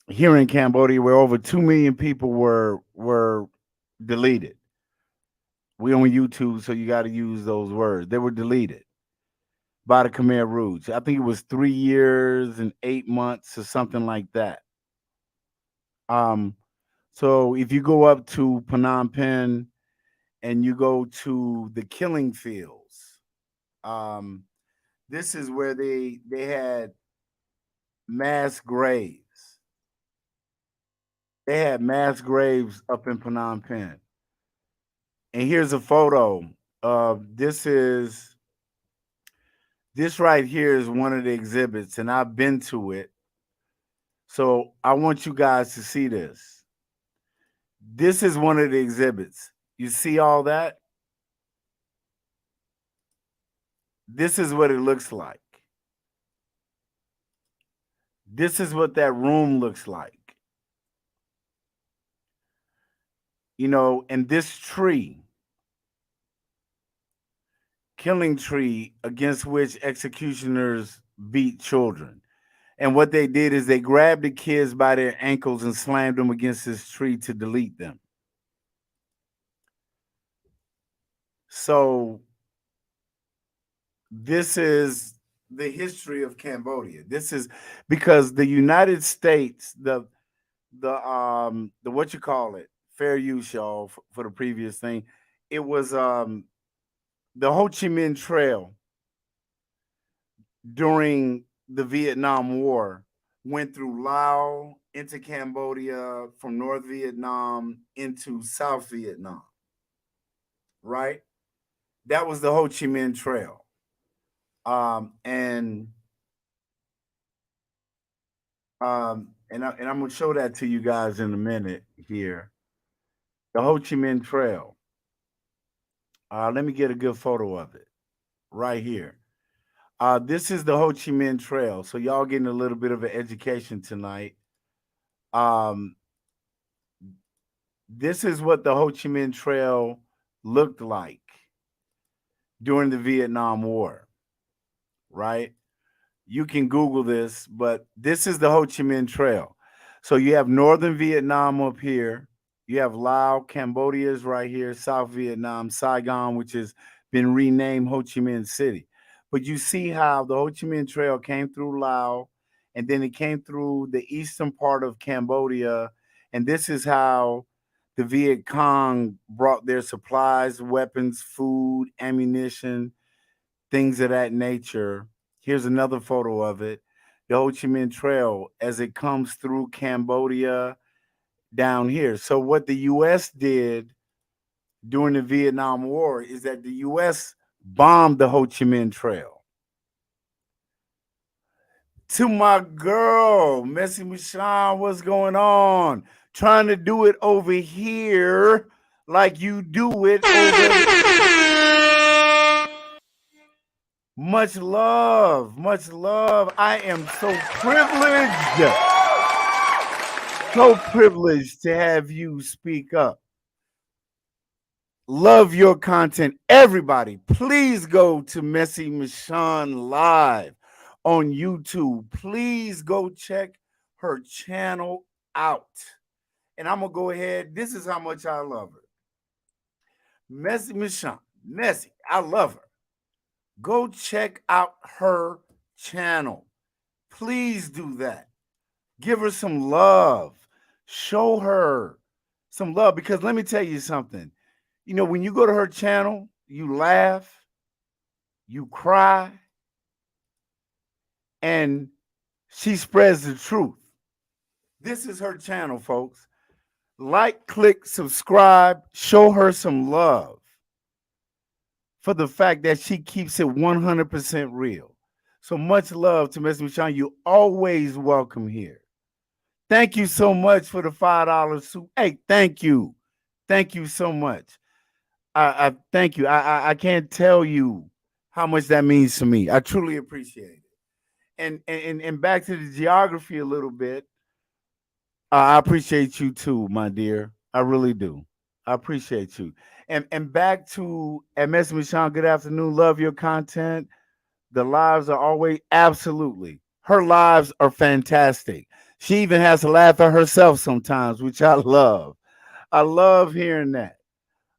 here in Cambodia where over 2 million people were deleted. We on YouTube, so you got to use those words. They were deleted by the Khmer Rouge. I think it was 3 years and 8 months or something like that. So if you go up to Phnom Penh and you go to the killing fields, this is where they had mass graves. They had mass graves up in Phnom Penh. And here's a photo of this right here is one of the exhibits, and I've been to it. So I want you guys to see this. This is one of the exhibits. You see all that? This is what it looks like. This is what that room looks like. And this tree, killing tree against which executioners beat children. And what they did is they grabbed the kids by their ankles and slammed them against this tree to delete them. So this is the history of Cambodia. This is because the United States, the what you call it, fair use, y'all, for the previous thing. It was the Ho Chi Minh Trail during the Vietnam War went through Laos into Cambodia, from North Vietnam into South Vietnam. Right? That was the Ho Chi Minh Trail. And I'm going to show that to you guys in a minute here. The Ho Chi Minh Trail. Let me get a good photo of it right here. This is the Ho Chi Minh Trail. So y'all getting a little bit of an education tonight. This is what the Ho Chi Minh Trail looked like during the Vietnam War, right? You can Google this, but this is the Ho Chi Minh Trail. So you have northern Vietnam up here. You have Laos, Cambodia is right here, South Vietnam, Saigon, which has been renamed Ho Chi Minh City. But you see how the Ho Chi Minh Trail came through Laos, and then it came through the eastern part of Cambodia. And this is how the Viet Cong brought their supplies, weapons, food, ammunition, things of that nature. Here's another photo of it. The Ho Chi Minh Trail as it comes through Cambodia down here. So what the U.S. did during the Vietnam War is that the U.S. bombed the Ho Chi Minh Trail. To my girl, Messy Michonne, what's going on? Trying to do it over here like you do it over Much love, much love. I am so privileged to have you speak up. Love your content. Everybody, please go to Messy Michonne Live on YouTube. Please go check her channel out. And I'm gonna go ahead. This is how much I love her. Messy Michonne. Messy. I love her. Go check out her channel. Please do that. Give her some love. Show her some love, because let me tell you something. You know, when you go to her channel, you laugh, you cry, and she spreads the truth. This is her channel, folks. Like, click, subscribe, show her some love for the fact that she keeps it 100% real. So much love to Miss Michonne. You always welcome here. Thank you so much for the $5 soup. Hey, thank you. Thank you so much. I thank you. I can't tell you how much that means to me. I truly appreciate it. And back to the geography a little bit. I appreciate you too, my dear. I really do. I appreciate you. And back to MS Michonne, good afternoon. Love your content. The lives are always absolutely. Her lives are fantastic. She even has to laugh at herself sometimes, which I love. I love hearing that.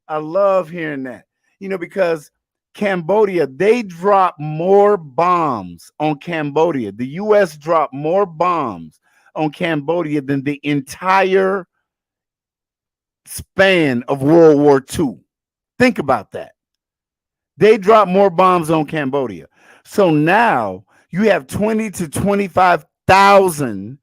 I love hearing that. You know, because Cambodia, they drop more bombs on Cambodia. The US dropped more bombs on Cambodia than the entire span of World War II. Think about that. They dropped more bombs on Cambodia. So now you have 20 to 25,000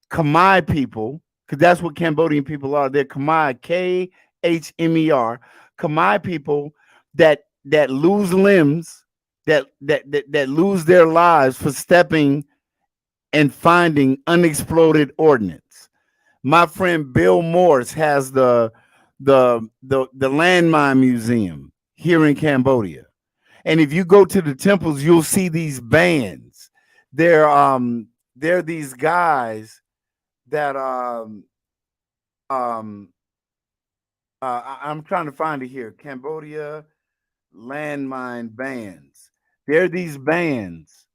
Khmer people, because that's what Cambodian people are. They're Khmer, Khmer, Khmer people that lose limbs, that lose their lives for stepping and finding unexploded ordnance. My friend Bill Morse has the landmine museum here in Cambodia. And if you go to the temples, you'll see these bands. They're these guys that I'm trying to find it here. Cambodia landmine bands. They're these bands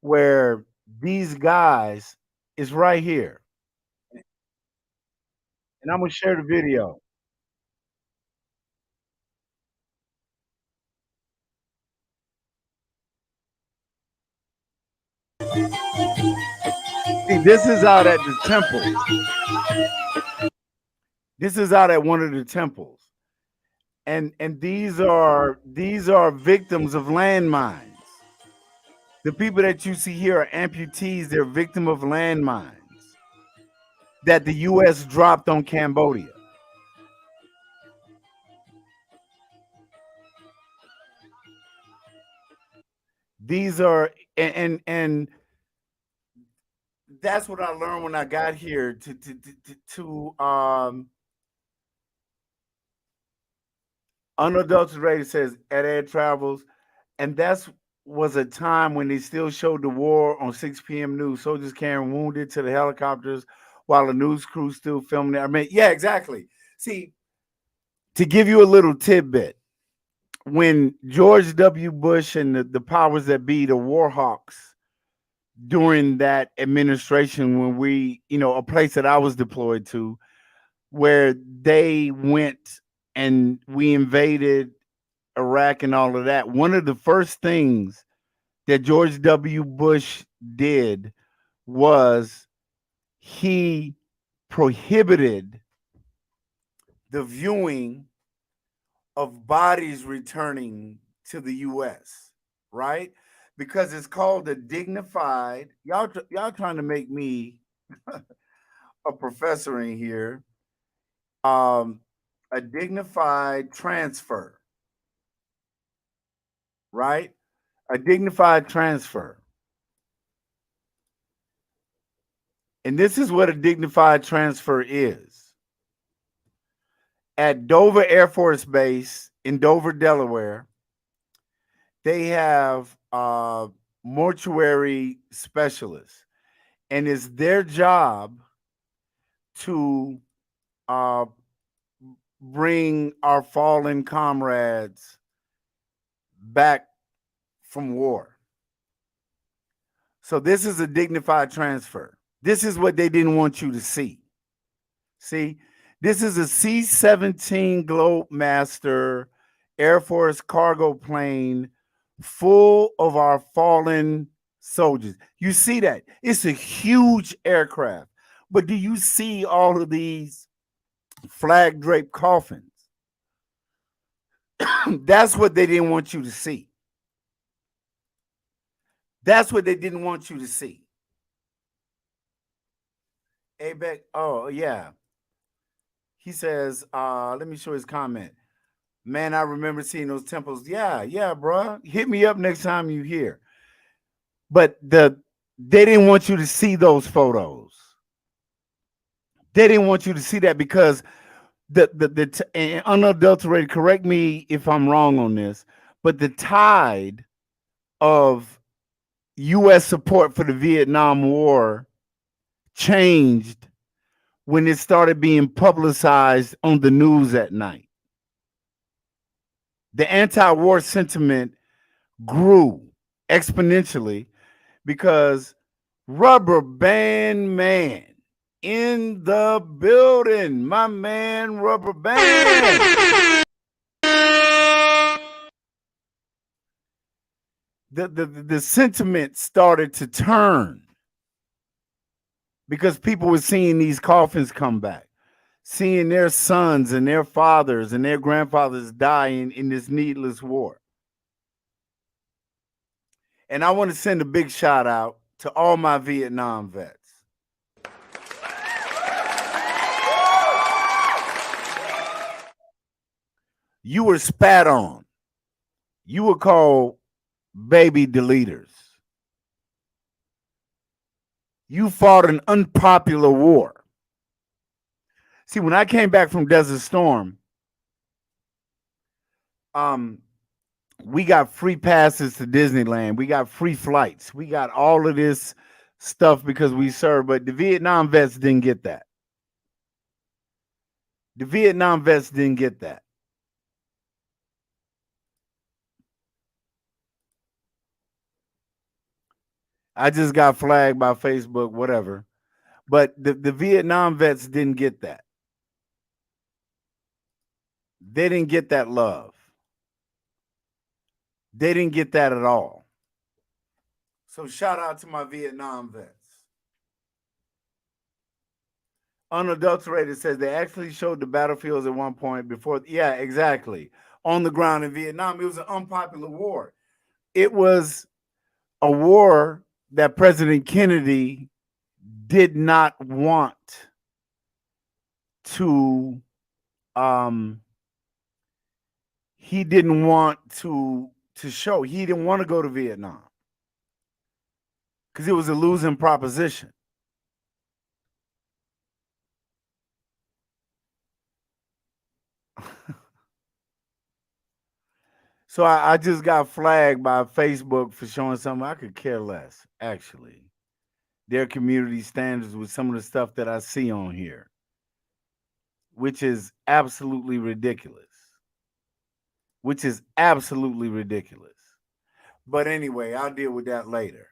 where these guys is right here. And I'm gonna share the video. See, this is out at the temple. This is out at one of the temples. And these are victims of landmines. The people that you see here are amputees. They're victim of landmines that the U.S. dropped on Cambodia. These are and that's what I learned when I got here to unadulterated says Ed Travels, and that's was a time when they still showed the war on 6 p.m. news. Soldiers carrying wounded to the helicopters while the news crew still filming it. I mean, yeah, exactly. See, to give you a little tidbit, when George W. Bush and the powers that be, the war hawks, during that administration, when we, a place that I was deployed to, where they went and we invaded Iraq and all of that, one of the first things that George W. Bush did was he prohibited the viewing of bodies returning to the U.S., right? Because it's called a dignified, y'all trying to make me a professor in here, a dignified transfer, right? A dignified transfer. And this is what a dignified transfer is. At Dover Air Force Base in Dover, Delaware, they have mortuary specialists, and it's their job to bring our fallen comrades back from war. So this is a dignified transfer. This is what they didn't want you to see. See, this is a C-17 Globemaster Air Force cargo plane full of our fallen soldiers. You see that? It's a huge aircraft. But do you see all of these flag draped coffins? That's what they didn't want you to see. That's what they didn't want you to see. Abeck, oh yeah. He says, let me show his comment. Man, I remember seeing those temples. Yeah, bruh. Hit me up next time you here. But they didn't want you to see those photos. They didn't want you to see that because and unadulterated, correct me if I'm wrong on this, but the tide of U.S. support for the Vietnam War changed when it started being publicized on the news at night. The anti-war sentiment grew exponentially because Rubber Band Man in the building, my man Rubber Band. The sentiment started to turn because people were seeing these coffins come back, seeing their sons and their fathers and their grandfathers dying in this needless war. And I want to send a big shout out to all my Vietnam vets. You were spat on. You were called baby deleters. You fought an unpopular war. See, when I came back from Desert Storm, we got free passes to Disneyland. We got free flights. We got all of this stuff because we served, but the Vietnam vets didn't get that. The Vietnam vets didn't get that. I just got flagged by Facebook, whatever. But the Vietnam vets didn't get that. They didn't get that love. They didn't get that at all. So shout out to my Vietnam vets. Unadulterated says they actually showed the battlefields at one point before. Yeah, exactly. On the ground in Vietnam. It was an unpopular war. It was a war that President Kennedy did not want to, he didn't want to show. He didn't want to go to Vietnam because it was a losing proposition. So I just got flagged by Facebook for showing something I could care less, actually. Their community standards with some of the stuff that I see on here, which is absolutely ridiculous. But anyway, I'll deal with that later.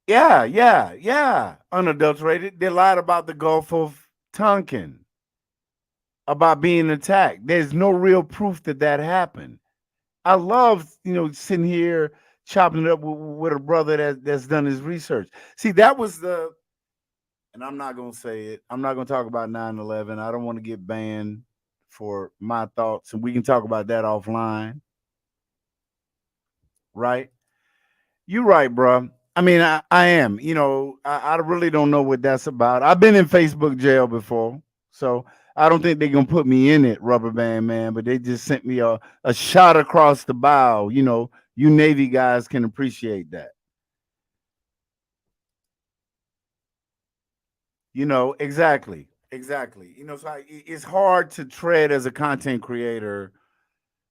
Yeah. Unadulterated. They lied about the Gulf of Tonkin, about being attacked. There's no real proof that happened. I love, sitting here chopping it up with a brother that's done his research. See, that was and I'm not going to say it. I'm not going to talk about 9/11. I don't want to get banned for my thoughts, and we can talk about that offline. Right? You're right, bro. I mean, I am. I really don't know what that's about. I've been in Facebook jail before, so I don't think they're going to put me in it, Rubber Band Man, but they just sent me a shot across the bow. You Navy guys can appreciate that. Exactly. So it's hard to tread as a content creator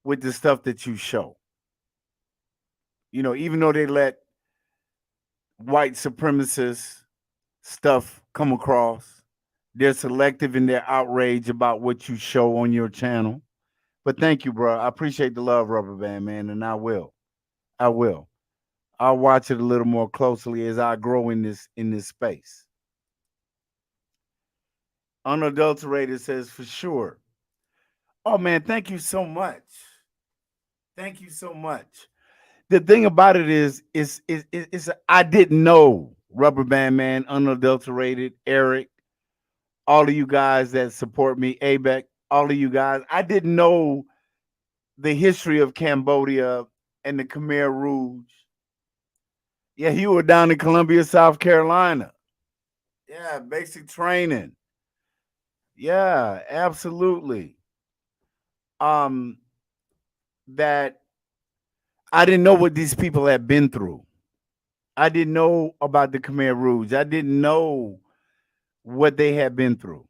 with the stuff that you show. Even though they let white supremacist stuff come across, they're selective in their outrage about what you show on your channel. But thank you, bro. I appreciate the love, Rubber Band Man, and I will. I'll watch it a little more closely as I grow in this space. Unadulterated says for sure. Oh man, thank you so much. Thank you so much. The thing about it is I didn't know Rubber Band Man, Unadulterated, Eric, all of you guys that support me, ABEC, all of you guys. I didn't know the history of Cambodia and the Khmer Rouge. Yeah, you were down in Columbia, South Carolina. Yeah, basic training. Yeah, absolutely. Um, that I didn't know what these people had been through. I didn't know about the Khmer Rouge. I didn't know what they had been through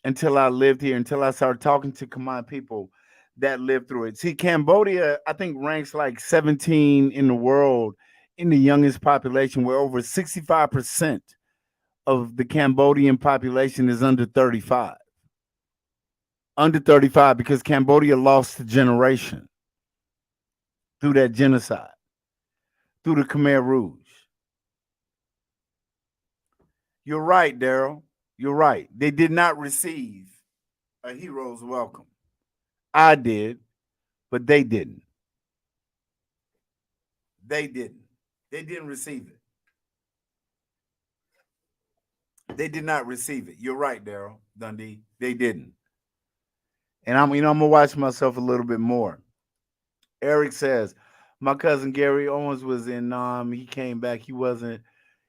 until I lived here, until I started talking to Khmer people that lived through it. See, Cambodia, I think, ranks like 17 in the world in the youngest population, where over 65% of the Cambodian population is under 35. Under 35, because Cambodia lost a generation through that genocide, through the Khmer Rouge. You're right, Daryl. You're right. They did not receive a hero's welcome. I did, but they didn't. They didn't. They didn't receive it. They did not receive it. You're right, Daryl Dundee. They didn't. And I'm gonna watch myself a little bit more. Eric says, my cousin Gary Owens was in he came back. He wasn't.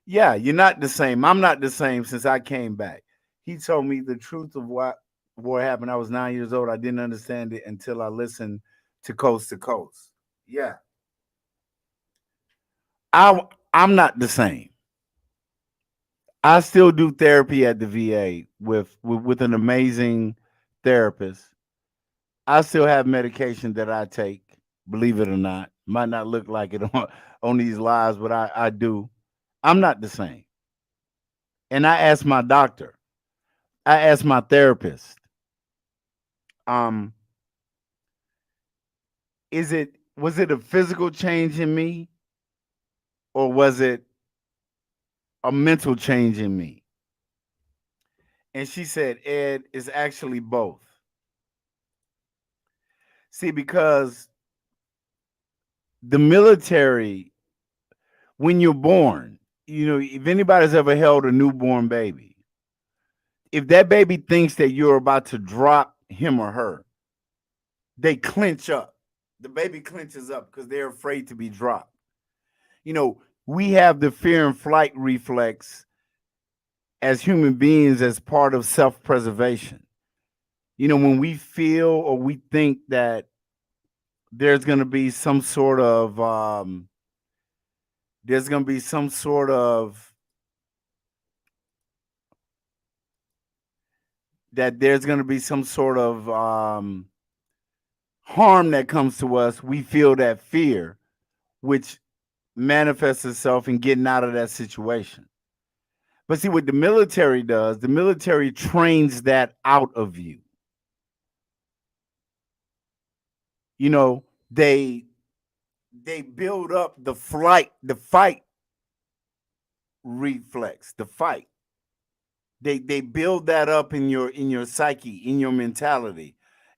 Yeah, you're not the same. I'm not the same since I came back. He told me the truth of what happened. I was 9 years old. I didn't understand it until I listened to Coast to Coast. Yeah. I'm not the same. I still do therapy at the VA with an amazing therapist. I still have medication that I take, believe it or not. Might not look like it on these lives, but I do. I'm not the same. And I asked my doctor, I asked my therapist, um, was it a physical change in me, or was it a mental change in me? And she said, Ed, it's actually both. See, because the military, when you're born, if anybody's ever held a newborn baby, if that baby thinks that you're about to drop him or her, they clench up. The baby clenches up because they're afraid to be dropped. We have the fear and flight reflex as human beings as part of self-preservation. When we feel or we think that there's going to be some sort of there's going to be some sort of that there's going to be some sort of harm that comes to us, we feel that fear, which manifests itself in getting out of that situation. But see, what the military does, the military trains that out of you. They build up the fight reflex, the fight. They build that up in your psyche, in your mentality,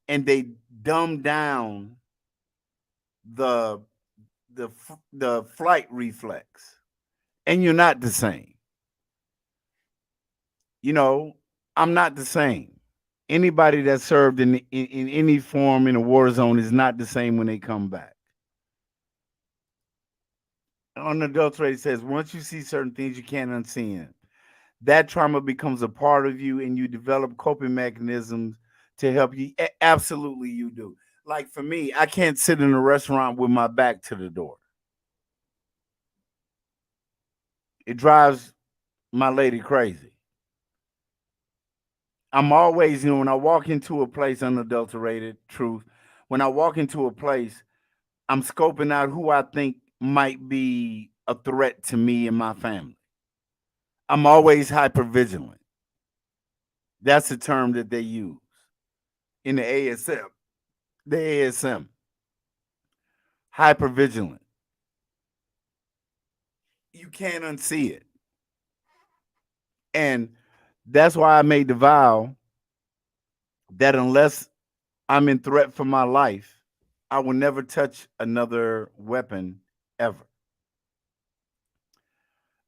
and they dumb down the flight reflex. And you're not the same. I'm not the same. Anybody that served in any form in a war zone is not the same when they come back. Unadulterated says, once you see certain things, you can't unsee them. That trauma becomes a part of you, and you develop coping mechanisms to help you. Absolutely, you do. Like for me, I can't sit in a restaurant with my back to the door. It drives my lady crazy. I'm always, when I walk into a place, unadulterated truth, when I walk into a place, I'm scoping out who I think might be a threat to me and my family. I'm always hypervigilant. That's the term that they use in the ASM. The ASM. Hypervigilant. you can't unsee it. And that's why I made the vow that unless I'm in threat for my life, I will never touch another weapon ever.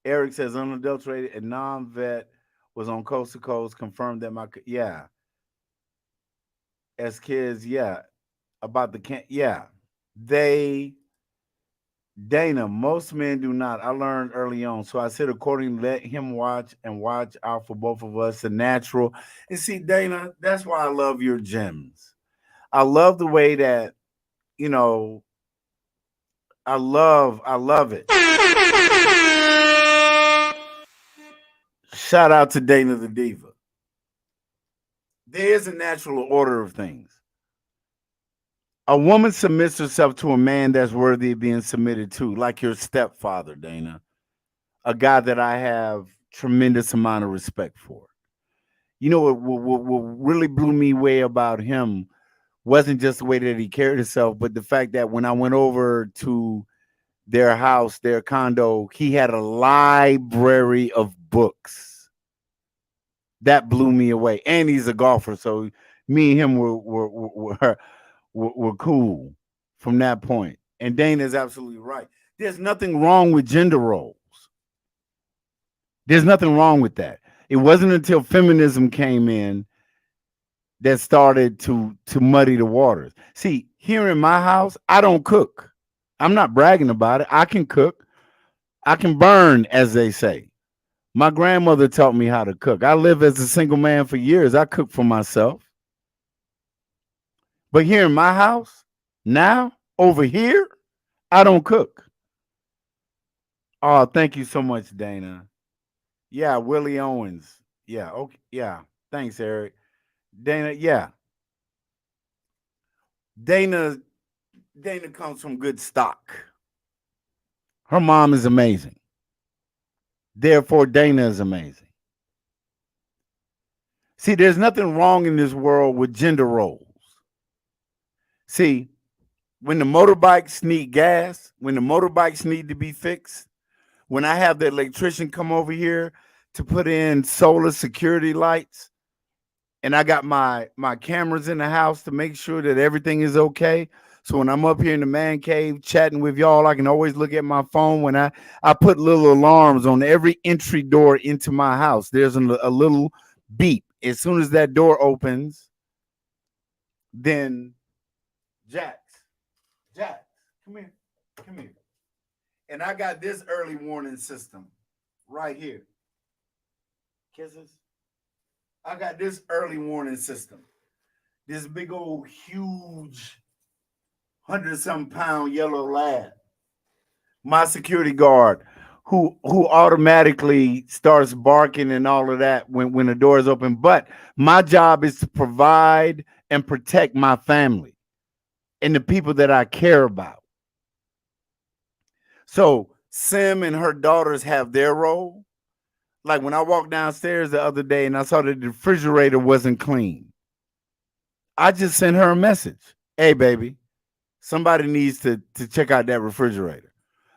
Eric says unadulterated and non-vet was on coast to coast, confirmed that yeah. As kids, yeah. About the yeah. They Dana, most men do not. I learned early on. So I said accordingly, let him watch and watch out for both of us. The natural. And see, Dana, that's why I love your gems. I love the way that, you know, I love it. Shout out to Dana the Diva. There is a natural order of things. A woman submits herself to a man that's worthy of being submitted to, like your stepfather, Dana, a guy that I have tremendous amount of respect for. You know what really blew me away about him wasn't just the way that he carried himself, but the fact that when I went over to their house, their condo, he had a library of books. That blew me away. And he's a golfer, so me and him were cool from that point. And Dana's absolutely right. There's nothing wrong with gender roles. There's nothing wrong with that. It wasn't until feminism came in that started to muddy the waters. See, here in my house, I don't cook. I'm not bragging about it. I can cook. I can burn, as they say. My grandmother taught me how to cook. I lived as a single man for years. I cooked for myself. But here in my house, now, over here, I don't cook. Oh, thank you so much, Dana. Yeah, Willie Owens. Yeah, okay. Yeah. Thanks, Eric. Dana, yeah. Dana comes from good stock. Her mom is amazing. Therefore, Dana is amazing. See, there's nothing wrong in this world with gender roles. See, when the motorbikes need gas, when the motorbikes need to be fixed, when I have the electrician come over here to put in solar security lights, and I got my cameras in the house to make sure that everything is okay. So when I'm up here in the man cave chatting with y'all, I can always look at my phone. When I put little alarms on every entry door into my house, there's a little beep. As soon as that door opens, then Jax, come here. And I got this early warning system right here. Kisses. I got this early warning system. This big old huge 100-something pound yellow lab. My security guard who automatically starts barking and all of that when the door is open. But my job is to provide and protect my family and the people that I care about. So Sim and her daughters have their role. Like when I walked downstairs the other day and I saw that the refrigerator wasn't clean, I just sent her a message. Hey, baby, somebody needs to check out that refrigerator.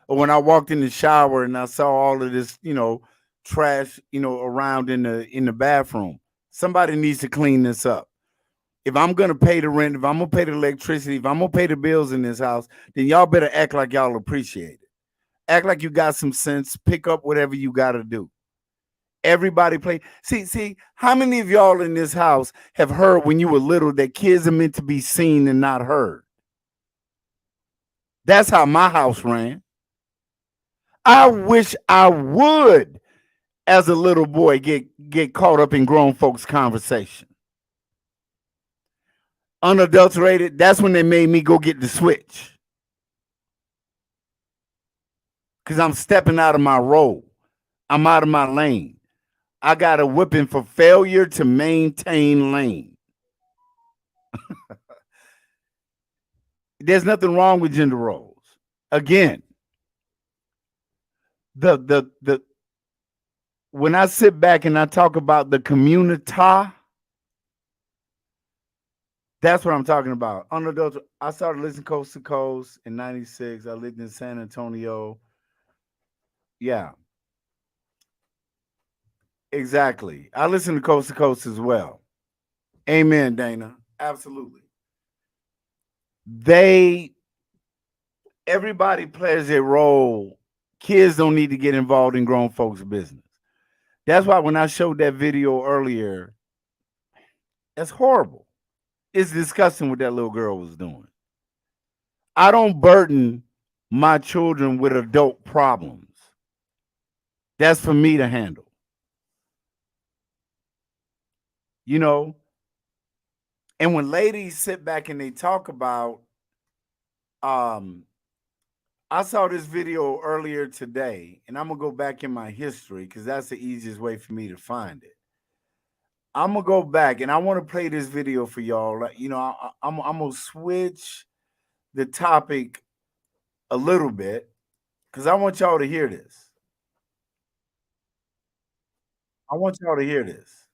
Or when I walked in the shower and I saw all of this, trash, around in the bathroom, somebody needs to clean this up. If I'm going to pay the rent, if I'm going to pay the electricity, if I'm going to pay the bills in this house, then y'all better act like y'all appreciate it. Act like you got some sense. Pick up whatever you got to do. Everybody play. See, how many of y'all in this house have heard when you were little that kids are meant to be seen and not heard? That's how my house ran. I wish I would, as a little boy, get caught up in grown folks' conversation. Unadulterated, that's when they made me go get the switch. Because I'm stepping out of my role. I'm out of my lane. I got a whipping for failure to maintain lane. There's nothing wrong with gender roles. Again, the when I sit back and I talk about the community, that's what I'm talking about. Unadulterated. I started listening coast to coast in '96. I lived in San Antonio. Yeah, exactly. I listen to Coast as well. Amen, Dana. Absolutely. Everybody plays a role. Kids don't need to get involved in grown folks' business. That's why when I showed that video earlier, that's horrible. It's disgusting what that little girl was doing. I don't burden my children with adult problems. That's for me to handle. You know, and when ladies sit back and they talk about, I saw this video earlier today, and I'm gonna go back in my history because that's the easiest way for me to find it. I'm gonna go back and I want to play this video for y'all. You know, I'm gonna switch the topic a little bit because I want y'all to hear this. I want y'all to hear this.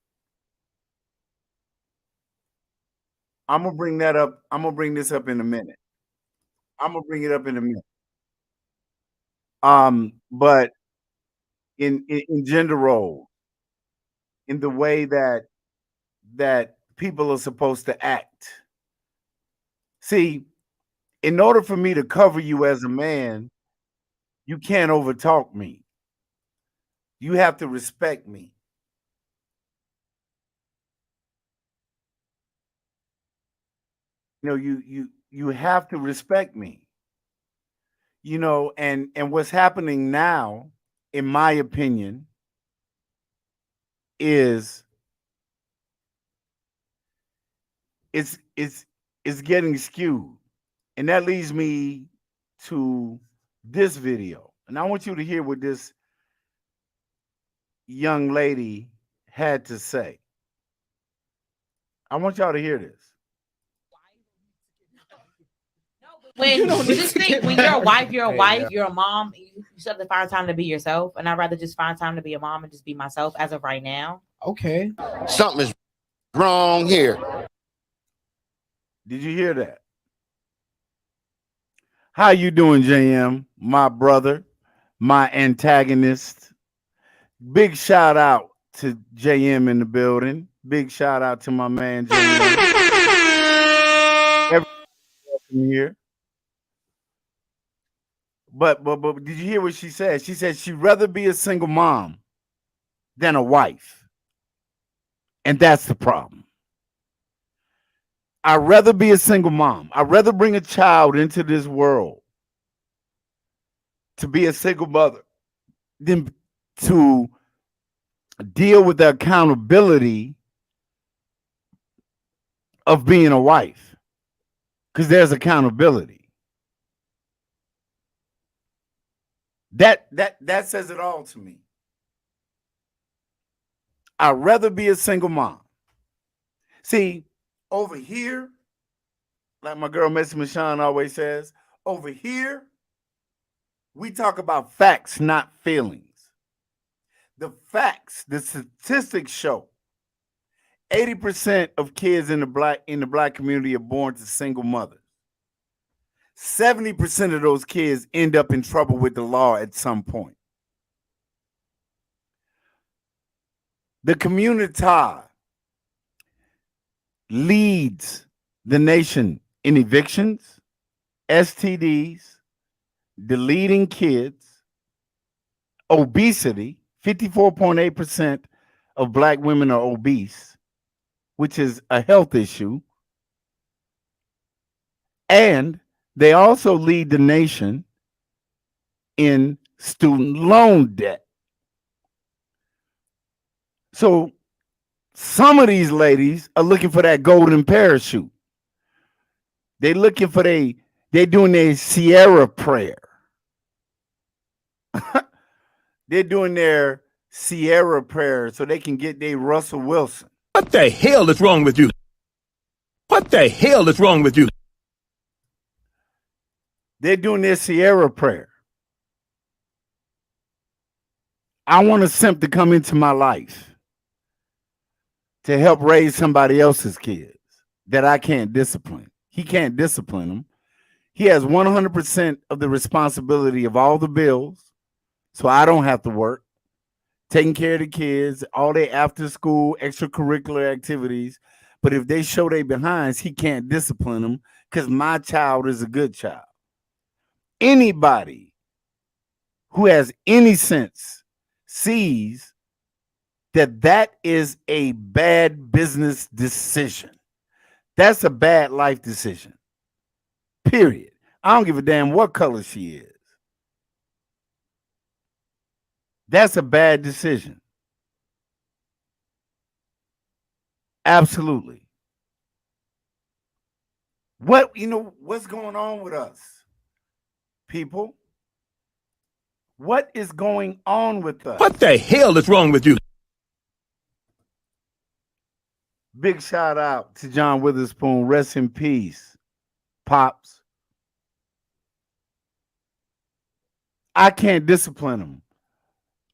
I'm gonna bring that up. I'm gonna bring this up in a minute. I'm gonna bring it up in a minute. But in gender roles, in the way that people are supposed to act. See, in order for me to cover you as a man, you can't overtalk me. You have to respect me. You know, you have to respect me. You know, and what's happening now, in my opinion, is it's getting skewed. And that leads me to this video. And I want you to hear what this young lady had to say. I want y'all to hear this. When just think, when you're a wife, you're a mom. You still have to find time to be yourself, and I'd rather just find time to be a mom and just be myself as of right now. Okay, something is wrong here. Did you hear that? How you doing, JM? My brother, my antagonist. Big shout out to JM in the building. Big shout out to my man JM. Everyone here. But did you hear what she said? She said she'd rather be a single mom than a wife. And that's the problem. I'd rather be a single mom. I'd rather bring a child into this world to be a single mother than to deal with the accountability of being a wife. Because there's accountability. That says it all to me. I'd rather be a single mom. See, over here, like my girl Missy Michonne always says, over here, we talk about facts, not feelings. The facts, the statistics show 80% of kids in the black community are born to single mothers. 70% of those kids end up in trouble with the law at some point. The community leads the nation in evictions, STDs, deleting kids, obesity. 54.8% of black women are obese, which is a health issue. And they also lead the nation in student loan debt. So some of these ladies are looking for that golden parachute. They're looking for they're doing their Sierra prayer. They're doing their Sierra prayer so they can get their Russell Wilson. What the hell is wrong with you? What the hell is wrong with you? They're doing their Sierra prayer. I want a simp to come into my life to help raise somebody else's kids that I can't discipline. He can't discipline them. He has 100% of the responsibility of all the bills, so I don't have to work, taking care of the kids, all their after school extracurricular activities. But if they show their behinds, he can't discipline them because my child is a good child. Anybody who has any sense sees that that is a bad business decision. That's a bad life decision. Period. I don't give a damn what color she is. That's a bad decision. Absolutely. What's going on with us, people? What is going on with us? What the hell is wrong with you? Big shout out to John Witherspoon. Rest in peace, Pops. I can't discipline them.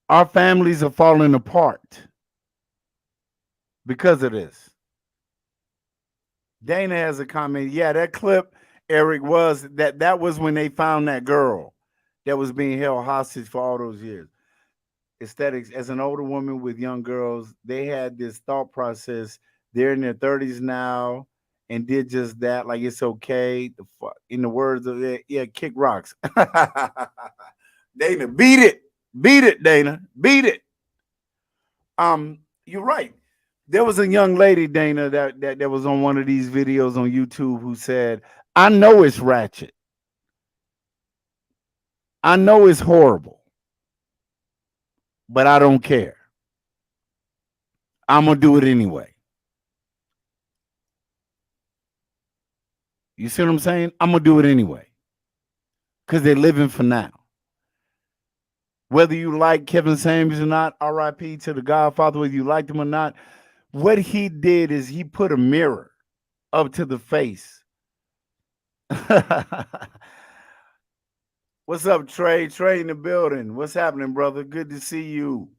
Our families are falling apart because of this. Dana has a comment. Yeah, that clip, Eric, was that was when they found that girl that was being held hostage for all those years. Aesthetics, as an older woman with young girls, they had this thought process. They're in their 30s now and did just that. Like, it's okay. In the words of it, yeah, kick rocks. Dana, beat it. Beat it, Dana. Beat it. You're right. There was a young lady, Dana, that was on one of these videos on YouTube who said, I know it's ratchet. I know it's horrible, but I don't care. I'm going to do it anyway. You see what I'm saying? I'm going to do it anyway because they're living for now. Whether you like Kevin Samuels or not, RIP to the Godfather, whether you liked him or not, what he did is he put a mirror up to the face. What's up, Trey? Trey in the building. What's happening, brother? Good to see you.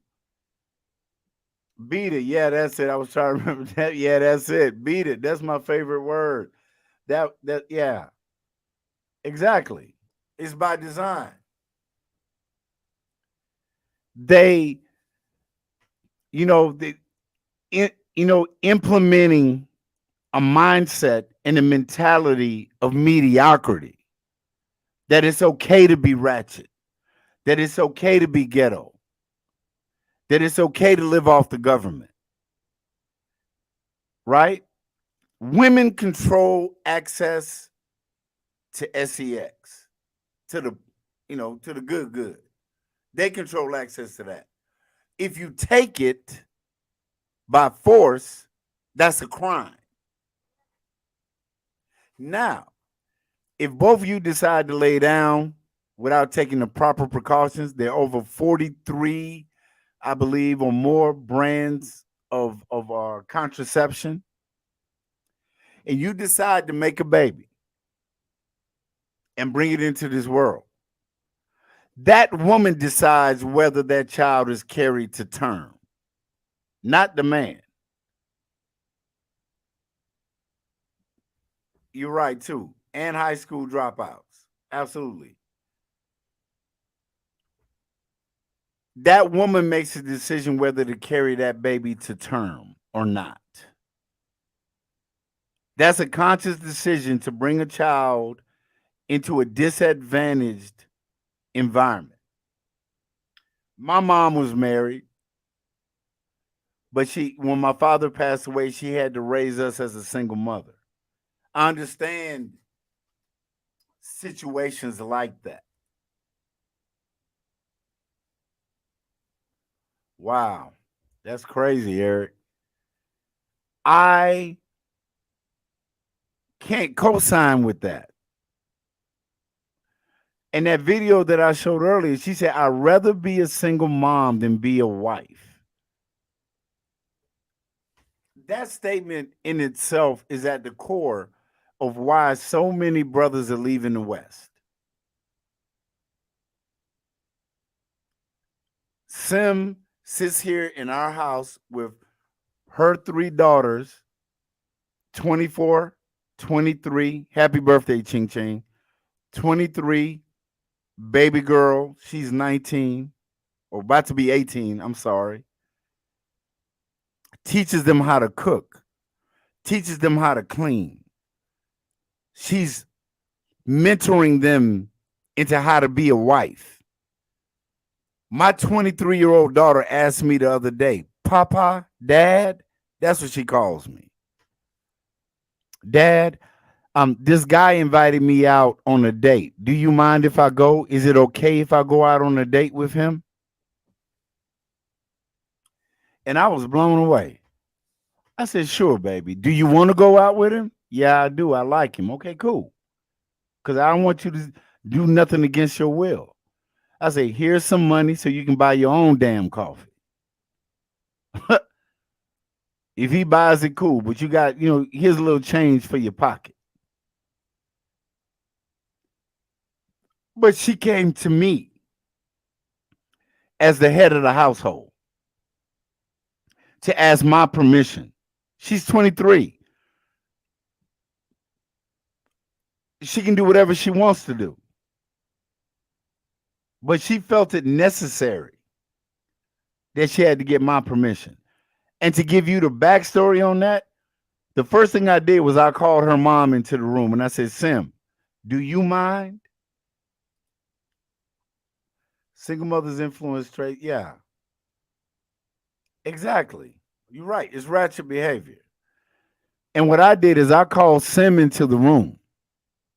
Beat it. Yeah, that's it. I was trying to remember that. Yeah, that's it. Beat it. That's my favorite word. Yeah. Exactly. It's by design. They, implementing a mindset and a mentality of mediocrity, that it's okay to be ratchet, that it's okay to be ghetto, that it's okay to live off the government, right? Women control access to sex, to the good. They control access to that. If you take it by force, that's a crime. Now, if both of you decide to lay down without taking the proper precautions, there are over 43, I believe, or more brands of contraception, and you decide to make a baby and bring it into this world, that woman decides whether that child is carried to term, not the man. You're right, too. And high school dropouts. Absolutely. That woman makes a decision whether to carry that baby to term or not. That's a conscious decision to bring a child into a disadvantaged environment. My mom was married, but when my father passed away, she had to raise us as a single mother. I understand situations like that. Wow, that's crazy, Eric. I can't co-sign with that. And that video that I showed earlier, she said, I'd rather be a single mom than be a wife. That statement in itself is at the core of why so many brothers are leaving the West. Sim sits here in our house with her 3 daughters, 24, 23. Happy birthday, Ching Ching. 23, baby girl, she's 19. or about to be 18, I'm sorry, teaches them how to cook, teaches them how to clean. She's mentoring them into how to be a wife. My 23-year-old daughter asked me the other day, Papa, Dad, that's what she calls me. Dad, this guy invited me out on a date. Do you mind if I go? Is it okay if I go out on a date with him? And I was blown away. I said, sure, baby. Do you want to go out with him? Yeah, I do. I like him. Okay, cool. Because I don't want you to do nothing against your will. I say, here's some money so you can buy your own damn coffee. If he buys it, cool. But you got, here's a little change for your pocket. But she came to me as the head of the household to ask my permission. She's 23. She can do whatever she wants to do. But she felt it necessary that she had to get my permission. And to give you the backstory on that, the first thing I did was I called her mom into the room and I said, Sim, do you mind? Single mother's influence trait? Yeah. Exactly. You're right. It's ratchet behavior. And what I did is I called Sim into the room.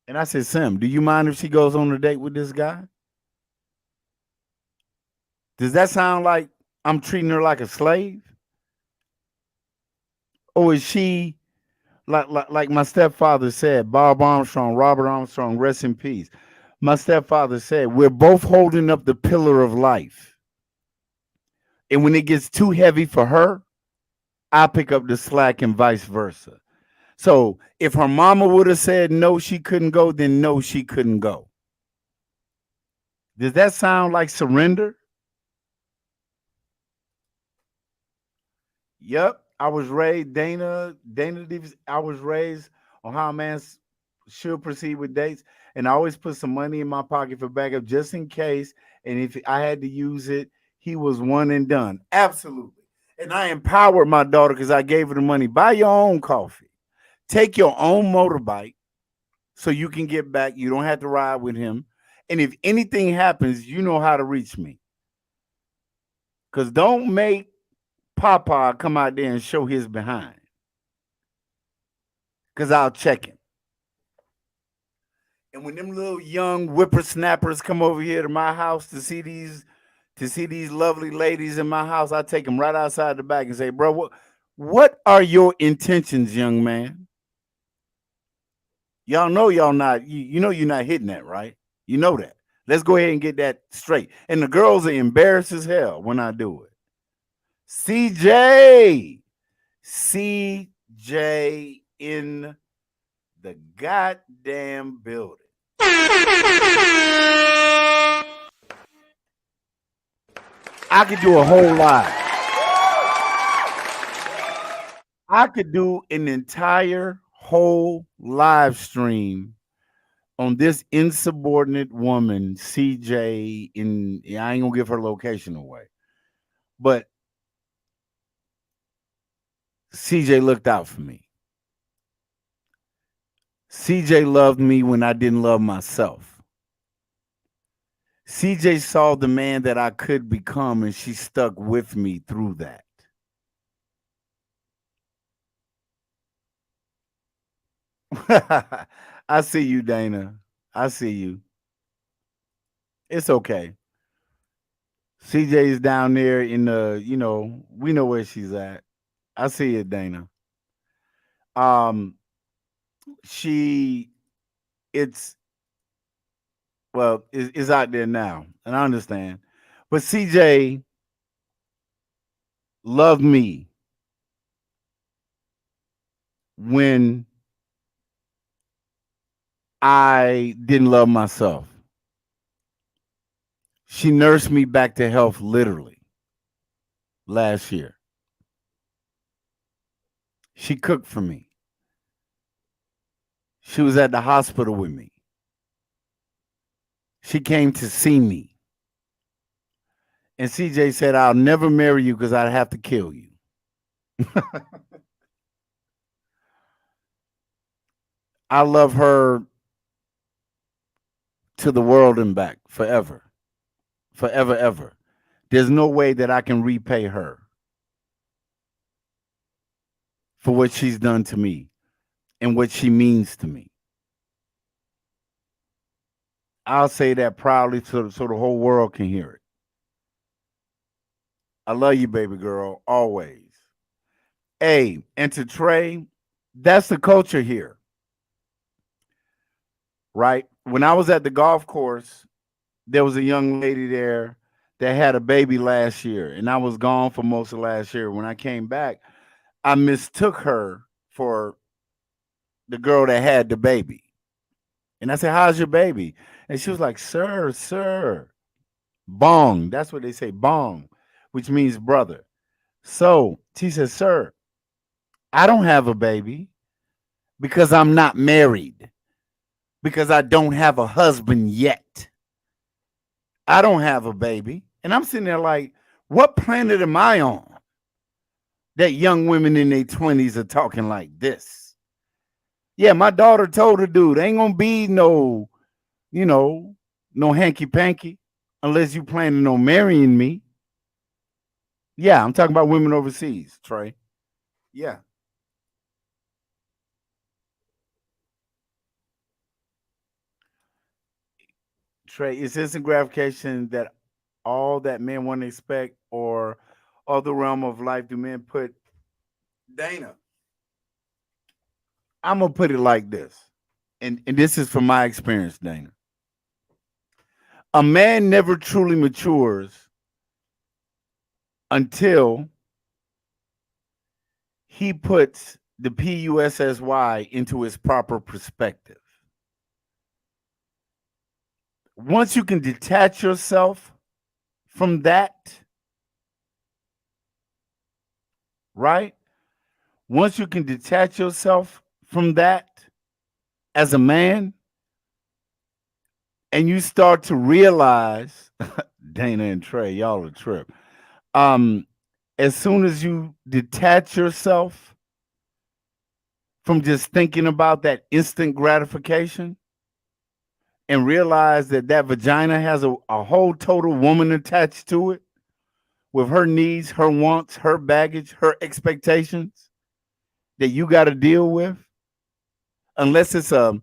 And I said, Sim, do you mind if she goes on a date with this guy? Does that sound like I'm treating her like a slave? Or is she, like my stepfather said, Bob Armstrong, Robert Armstrong, rest in peace. My stepfather said, we're both holding up the pillar of life. And when it gets too heavy for her, I pick up the slack and vice versa. So if her mama would have said no, she couldn't go, then no, she couldn't go. Does that sound like surrender? Yep. I was raised, Dana Davis, I was raised on how a man should proceed with dates. And I always put some money in my pocket for backup just in case. And if I had to use it, he was one and done. Absolutely. And I empowered my daughter because I gave her the money. Buy your own coffee. Take your own motorbike so you can get back. You don't have to ride with him. And if anything happens, you know how to reach me. Because don't make Papa come out there and show his behind. Because I'll check him. And when them little young whippersnappers come over here to my house to see these lovely ladies in my house, I take them right outside the back and say, bro, what are your intentions, young man? Y'all know y'all not, you know you're not hitting that, right? You know that. Let's go ahead and get that straight. And the girls are embarrassed as hell when I do it. CJ in the goddamn building. I could do a whole lot. I could do an entire whole live stream on this insubordinate woman, CJ. I ain't gonna give her location away, but CJ looked out for me. CJ loved me when I didn't love myself. CJ saw the man that I could become, and she stuck with me through that. I see you, Dana. I see you. It's okay. CJ is down there in the, we know where she's at. I see it, Dana. It's out there now, and I understand. But CJ loved me when I didn't love myself. She nursed me back to health literally last year. She cooked for me. She was at the hospital with me. She came to see me. And CJ said, I'll never marry you because I'd have to kill you. I love her to the world and back forever. Forever, ever. There's no way that I can repay her for what she's done to me and what she means to me. I'll say that proudly so the whole world can hear it. I love you, baby girl, always. Hey, and to Trey, that's the culture here, right? When I was at the golf course, there was a young lady there that had a baby last year, and I was gone for most of last year. When I came back, I mistook her for the girl that had the baby. And I said, how's your baby? And she was like, sir, bong. That's what they say, bong, which means brother. So she said, sir, I don't have a baby because I'm not married, because I don't have a husband yet. I don't have a baby. And I'm sitting there like, what planet am I on that young women in their 20s are talking like this? Yeah, my daughter told her dude, ain't gonna be no, no hanky panky unless you planning on marrying me. Yeah, I'm talking about women overseas, Trey. Yeah. Trey, is instant gratification that all that men want to expect, or other realm of life do men put? Dana, I'm gonna put it like this, and this is from my experience, Dana. A man never truly matures until he puts the PUSSY into its proper perspective. Once you can detach yourself from that, right? Once you can detach yourself from that as a man, and you start to realize, Dana and Trey, y'all a trip. As soon as you detach yourself from just thinking about that instant gratification and realize that that vagina has a whole total woman attached to it with her needs, her wants, her baggage, her expectations that you got to deal with, unless it's a,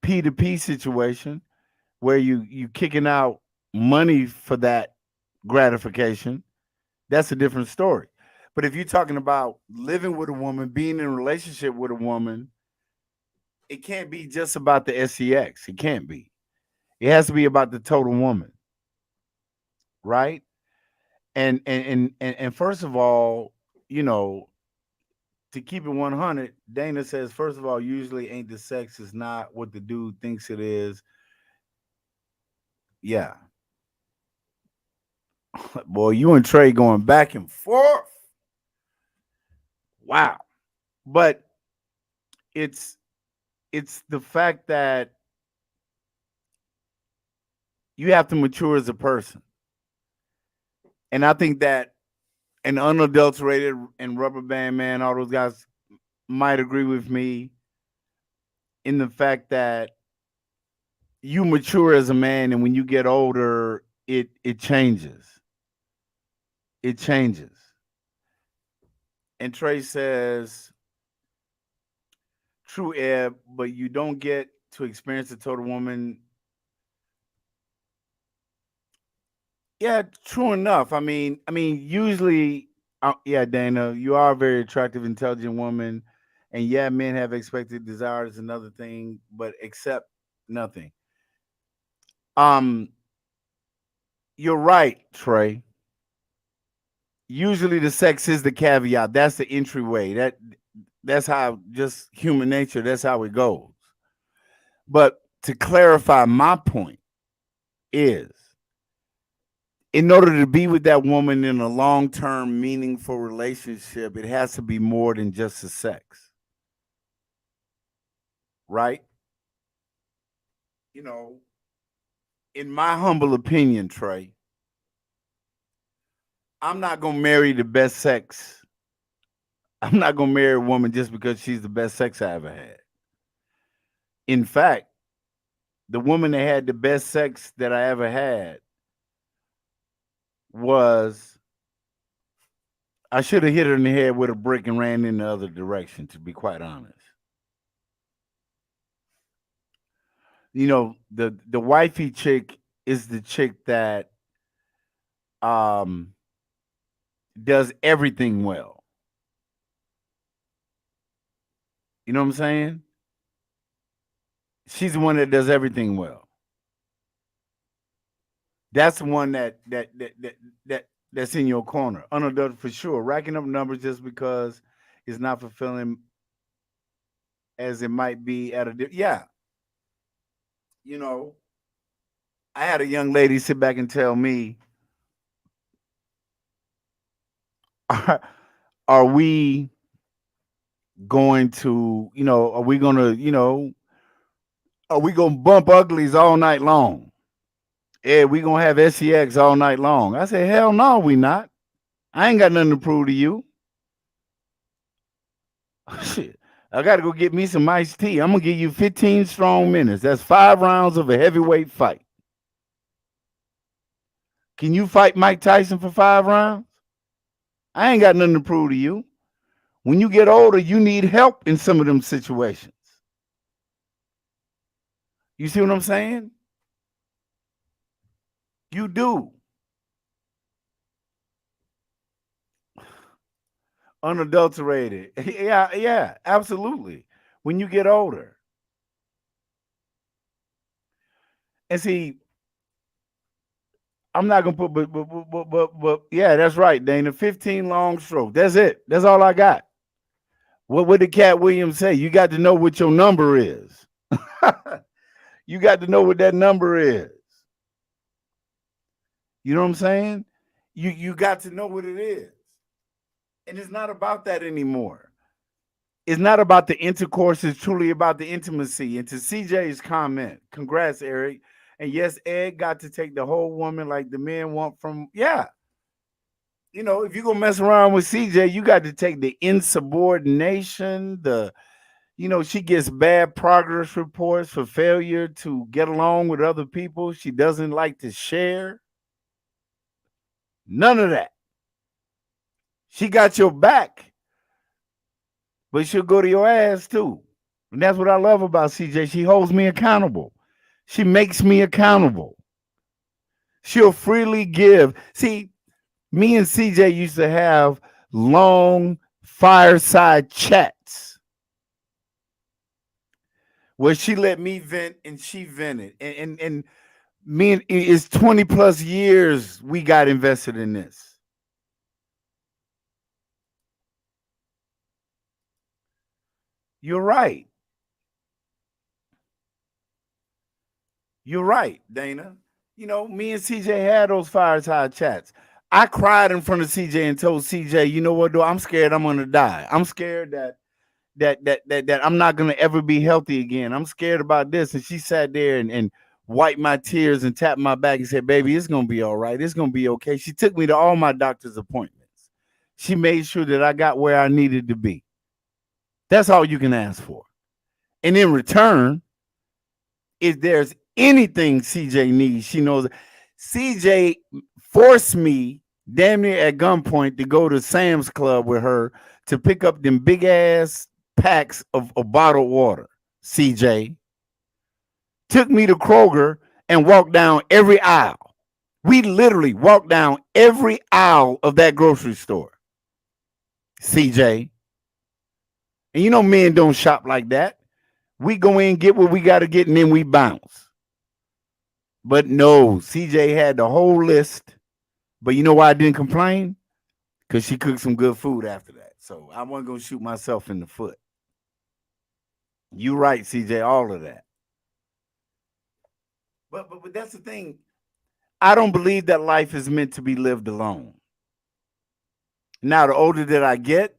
P2P situation where you kicking out money for that gratification, that's a different story. But if you're talking about living with a woman, being in a relationship with a woman, it can't be just about the SEX. It can't be. It has to be about the total woman, right? And first of all, to keep it 100, Dana says, first of all, usually ain't the sex is not what the dude thinks it is. Yeah. Boy, you and Trey going back and forth. Wow. But it's the fact that you have to mature as a person. And I think that an unadulterated and Rubber Band Man, all those guys might agree with me in the fact that you mature as a man, and when you get older, it changes. It changes. And Trey says, true, Eb, but you don't get to experience the total woman. Yeah, true enough. I mean, usually, yeah, Dana, you are a very attractive, intelligent woman, and yeah, men have expected desires, another thing, but accept nothing. Um, you're right, Trey. Usually, the sex is the caveat. That's the entryway. That's how just human nature. That's how it goes. But to clarify my point is, in order to be with that woman in a long-term meaningful relationship, it has to be more than just the sex. Right? In my humble opinion, Trey, I'm not gonna marry the best sex. I'm not gonna marry a woman just because she's the best sex I ever had. In fact, the woman that had the best sex that I ever had was I should have hit her in the head with a brick and ran in the other direction, to be quite honest. You know, the wifey chick is the chick that does everything well. You know what I'm saying? She's the one that does everything well. That's the one that's in your corner, unadulterated for sure. Racking up numbers just because it's not fulfilling as it might be at yeah. You know, I had a young lady sit back and tell me, are we going to, are we going to, are we going to bump uglies all night long? Yeah, we going to have SEX all night long. I said, hell no, we not. I ain't got nothing to prove to you. Shit. I got to go get me some iced tea. I'm going to give you 15 strong minutes. That's 5 rounds of a heavyweight fight. Can you fight Mike Tyson for 5 rounds? I ain't got nothing to prove to you. When you get older, you need help in some of them situations. You see what I'm saying? You do. Unadulterated. Yeah, absolutely. When you get older. And see, I'm not gonna put, but yeah, that's right, Dana. 15 long strokes. That's it. That's all I got. What did Cat Williams say? You got to know what your number is. You got to know what that number is. You know what I'm saying? You got to know what it is. And it's not about that anymore. It's not about the intercourse. It's truly about the intimacy. And to CJ's comment, congrats, Eric. And yes, Ed got to take the whole woman like the men want from, yeah. You know, if you're going to mess around with CJ, you got to take the insubordination, she gets bad progress reports for failure to get along with other people. She doesn't like to share. None of that. She got your back, but she'll go to your ass too. And that's what I love about CJ. She holds me accountable. She makes me accountable. She'll freely give. See, me and CJ used to have long fireside chats where she let me vent and she vented. And me and it's 20 plus years we got invested in this. You're right. You're right, Dana. You know, me and CJ had those fireside chats. I cried in front of CJ and told CJ, you know what, though? I'm scared I'm gonna die. I'm scared that I'm not gonna ever be healthy again. I'm scared about this. And she sat there and wiped my tears and tapped my back and said, baby, it's gonna be all right. It's gonna be okay. She took me to all my doctor's appointments. She made sure that I got where I needed to be. That's all you can ask for. And in return, if there's anything CJ needs, she knows. CJ forced me damn near at gunpoint to go to Sam's Club with her to pick up them big ass packs of bottled water. CJ took me to Kroger and walked down every aisle. We literally walked down every aisle of that grocery store. CJ. And you know men don't shop like that. We go in, get what we got to get, and then we bounce. But no, CJ had the whole list. But you know why I didn't complain? Because she cooked some good food after that. So I wasn't going to shoot myself in the foot. You right, CJ, all of that. But that's the thing. I don't believe that life is meant to be lived alone. Now, the older that I get,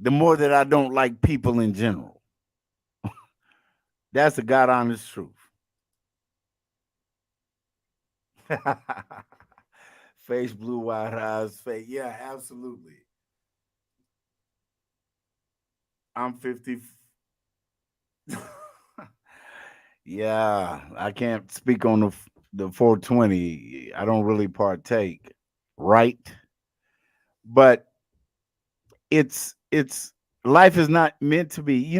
the more that I don't like people in general. That's the God honest truth. Face blue, wide eyes, face. Yeah, absolutely. I'm 50. Yeah, I can't speak on the 420. I don't really partake, right? But it's life is not meant to be.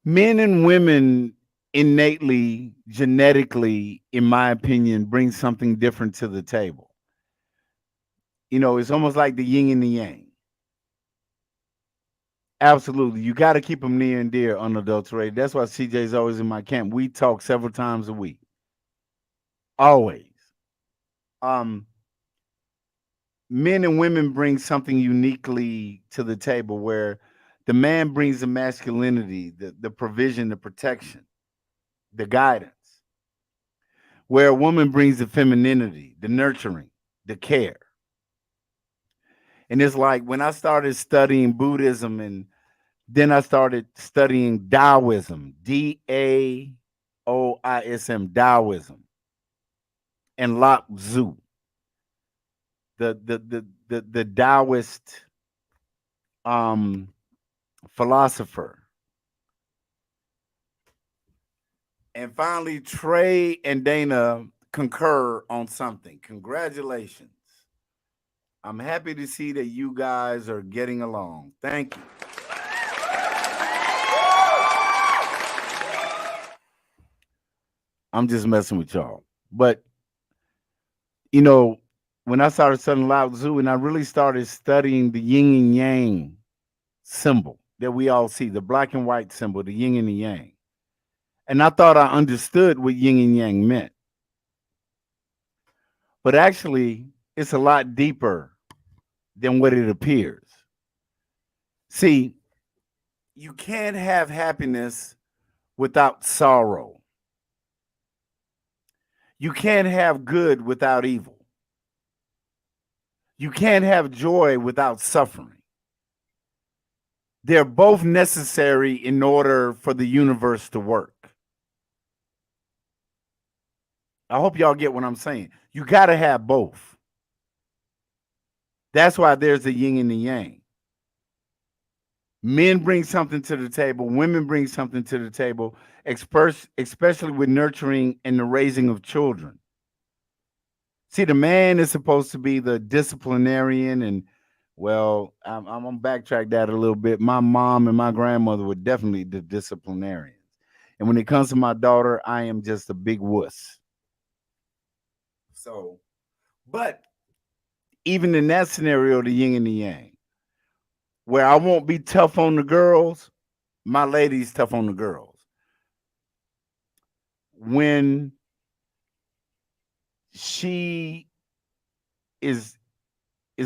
Men and women innately, genetically, in my opinion, bring something different to the table. It's almost like the yin and the yang. Absolutely. You got to keep them near and dear, unadulterated. That's why CJ's always in my camp. We talk several times a week. Always. Um, Men and women bring something uniquely to the table where the man brings the masculinity, the provision, the protection, the guidance, where a woman brings the femininity, the nurturing, the care. And it's like when I started studying Buddhism and then I started studying Taoism, Daoism, Taoism, and Lao Tzu, the Taoist philosopher. And finally, Trey and Dana concur on something. Congratulations. I'm happy to see that you guys are getting along. Thank you. I'm just messing with y'all. But, when I started studying Lao Tzu and I really started studying the yin and yang symbol that we all see, the black and white symbol, the yin and the yang. And I thought I understood what yin and yang meant. But actually, it's a lot deeper than what it appears. See, you can't have happiness without sorrow. You can't have good without evil. You can't have joy without suffering. They're both necessary in order for the universe to work. I hope y'all get what I'm saying. You got to have both. That's why there's the yin and the yang. Men bring something to the table, women bring something to the table, especially with nurturing and the raising of children. See, the man is supposed to be the disciplinarian, and well, I'm gonna backtrack that a little bit. My mom and my grandmother were definitely the disciplinarians, and when it comes to my daughter, I am just a big wuss. So, but even in that scenario, the yin and the yang, where I won't be tough on the girls, my lady's tough on the girls. When she is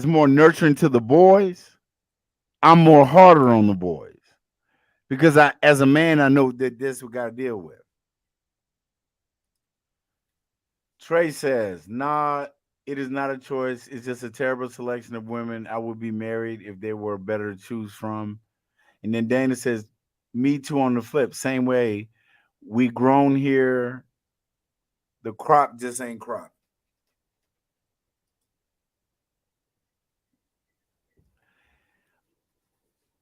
more nurturing to the boys, I'm more harder on the boys because as a man, I know that this we got to deal with. Trey says, "Nah, it is not a choice. It's just a terrible selection of women. I would be married if there were better to choose from." And then Dana says, "Me too on the flip. Same way. We grown here. The crop just ain't crop."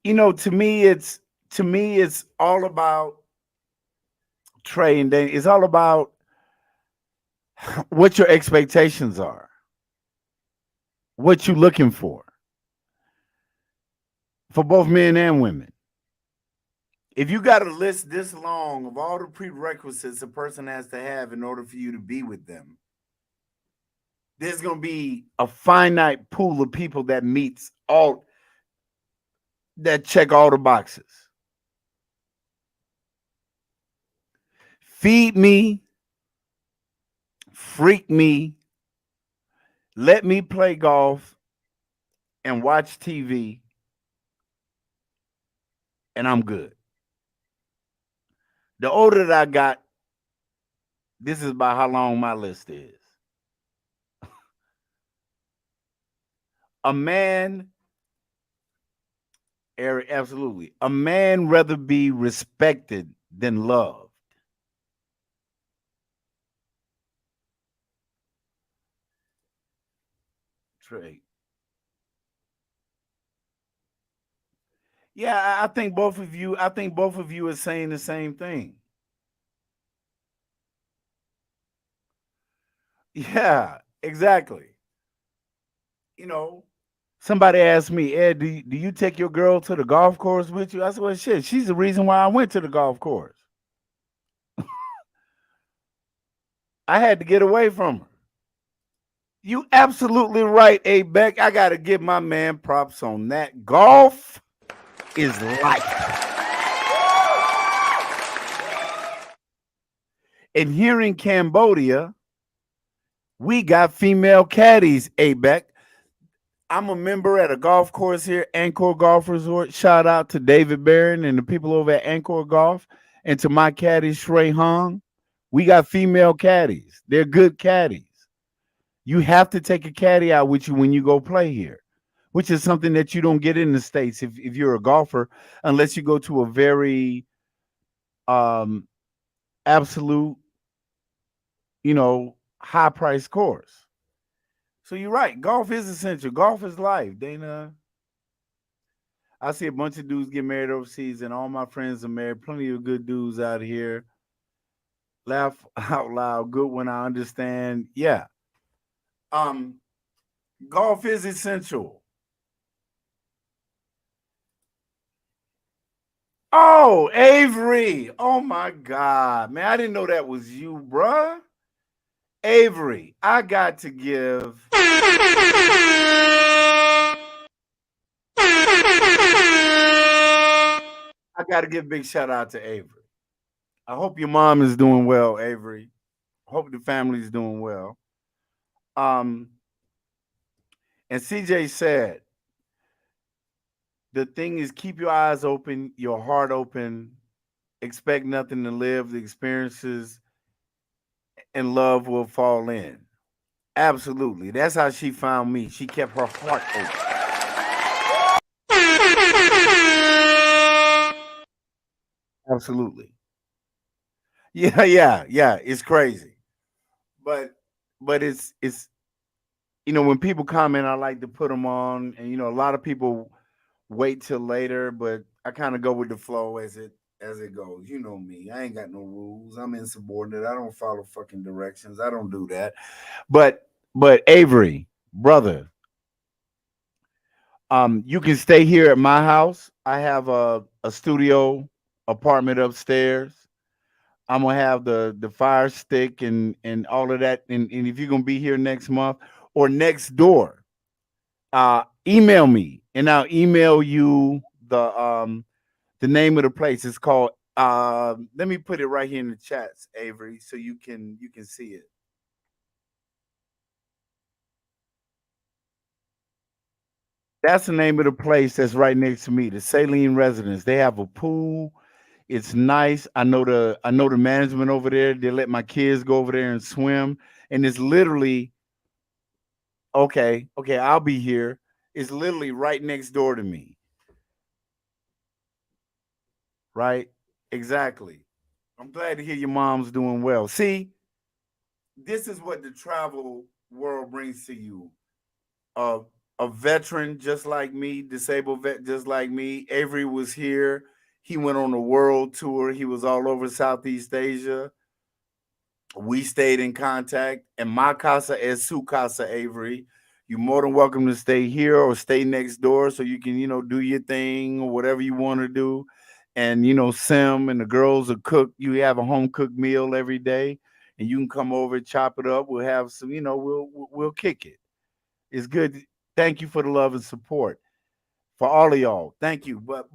To me, it's all about Trey and Dana. It's all about what your expectations are, what you're looking for both men and women. If you got a list this long of all the prerequisites a person has to have in order for you to be with them, there's going to be a finite pool of people that check all the boxes. Feed me, freak me, let me play golf and watch TV, and I'm good. The older that I got, this is about how long my list is. A man, Eric, absolutely. A man rather be respected than loved. straight. Yeah, I think both of you. I think both of you are saying the same thing. Yeah, exactly. You know, somebody asked me, Ed, do you take your girl to the golf course with you? I said, well, shit, she's the reason why I went to the golf course. I had to get away from her. You absolutely right, A Beck. I gotta give my man props on that. Golf is life. And here in Cambodia, we got female caddies, A Beck. I'm a member at a golf course here, Angkor Golf Resort. Shout out to David Barron and the people over at Angkor Golf, and to my caddy, Shrey Hong. We got female caddies. They're good caddies. You have to take a caddy out with you when you go play here, which is something that you don't get in the States if you're a golfer, unless you go to a very absolute, high price course. So you're right. Golf is essential. Golf is life, Dana. I see a bunch of dudes get married overseas, and all my friends are married. Plenty of good dudes out here. Laugh out loud. Good when I understand. Yeah. Golf is essential. Oh, Avery. Oh my God. Man, I didn't know that was you, bruh. Avery, I got to give. I got to give a big shout out to Avery. I hope your mom is doing well, Avery. Hope the family's doing well. And CJ said, the thing is, keep your eyes open, your heart open, expect nothing to live. The experiences and love will fall in. Absolutely. That's how she found me. She kept her heart open. Absolutely. Yeah. It's crazy. But it's when people comment, I like to put them on, and a lot of people wait till later, but I kind of go with the flow as it goes. You know me. I ain't got no rules. I'm insubordinate. I don't follow fucking directions. I don't do that. But Avery, brother, you can stay here at my house. I have a studio apartment upstairs. I'm gonna have the fire stick and all of that. And if you're gonna be here next month or next door, email me and I'll email you the name of the place. It's called let me put it right here in the chats, Avery, so you can see it. That's the name of the place that's right next to me, the Saline Residence. They have a pool. It's nice. I know the management over there. They let my kids go over there and swim. And it's literally okay, I'll be here. It's literally right next door to me. Right? Exactly. I'm glad to hear your mom's doing well. See, this is what the travel world brings to you. A veteran just like me, disabled vet just like me. Avery was here. He went on a world tour. He was all over Southeast Asia. We stayed in contact. And my casa es su casa, Avery. You're more than welcome to stay here or stay next door so you can, do your thing or whatever you want to do. And, Sim and the girls will cook. You have a home cooked meal every day. And you can come over and chop it up. We'll have some, we'll kick it. It's good. Thank you for the love and support for all of y'all. Thank you. But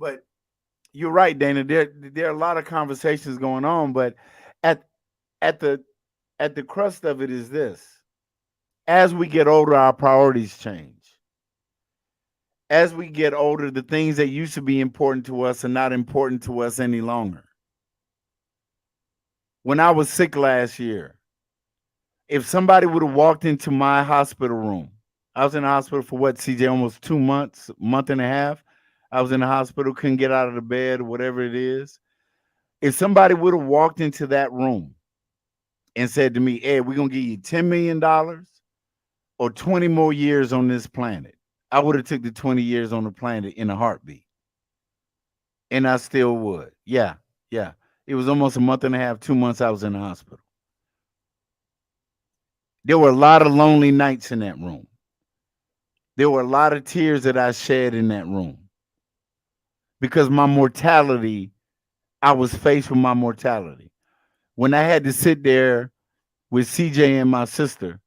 you're right, Dana. There are a lot of conversations going on, but at the crust of it is this: as we get older, our priorities change. As we get older, the things that used to be important to us are not important to us any longer. When I was sick last year, if somebody would have walked into my hospital room, I was in the hospital for what, CJ, almost 2 months, month and a half. I was in the hospital, couldn't get out of the bed, whatever it is. If somebody would have walked into that room and said to me, Ed, we're going to give you $10 million or 20 more years on this planet, I would have took the 20 years on the planet in a heartbeat. And I still would. Yeah, yeah. It was almost a month and a half, 2 months I was in the hospital. There were a lot of lonely nights in that room. There were a lot of tears that I shed in that room because my mortality, I was faced with my mortality. When I had to sit there with CJ and my sister,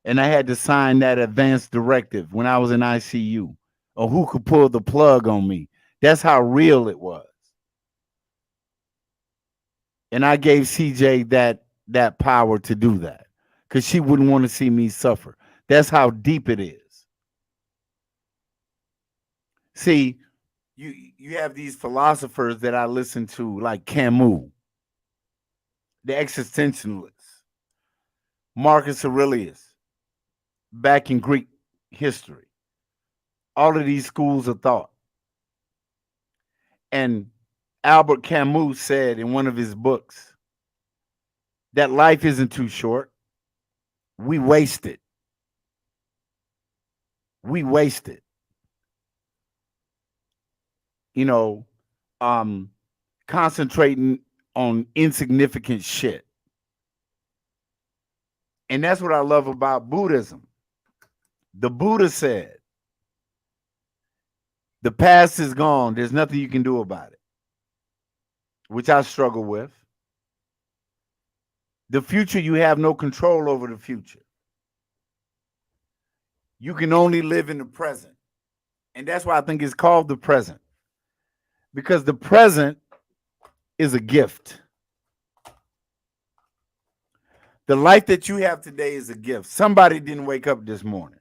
and I had to sign that advance directive when I was in ICU, or who could pull the plug on me. That's how real it was. And I gave CJ that power to do that because she wouldn't want to see me suffer. That's how deep it is. See, you have these philosophers that I listen to, like Camus, the existentialists, Marcus Aurelius, back in Greek history. All of these schools of thought. And Albert Camus said in one of his books that life isn't too short. We waste it. We waste it. You know, concentrating on insignificant shit. And that's what I love about Buddhism. The Buddha said, the past is gone. There's nothing you can do about it, which I struggle with. The future, you have no control over the future. You can only live in the present. And that's why I think it's called the present. Because the present is a gift. The life that you have today is a gift. Somebody didn't wake up this morning.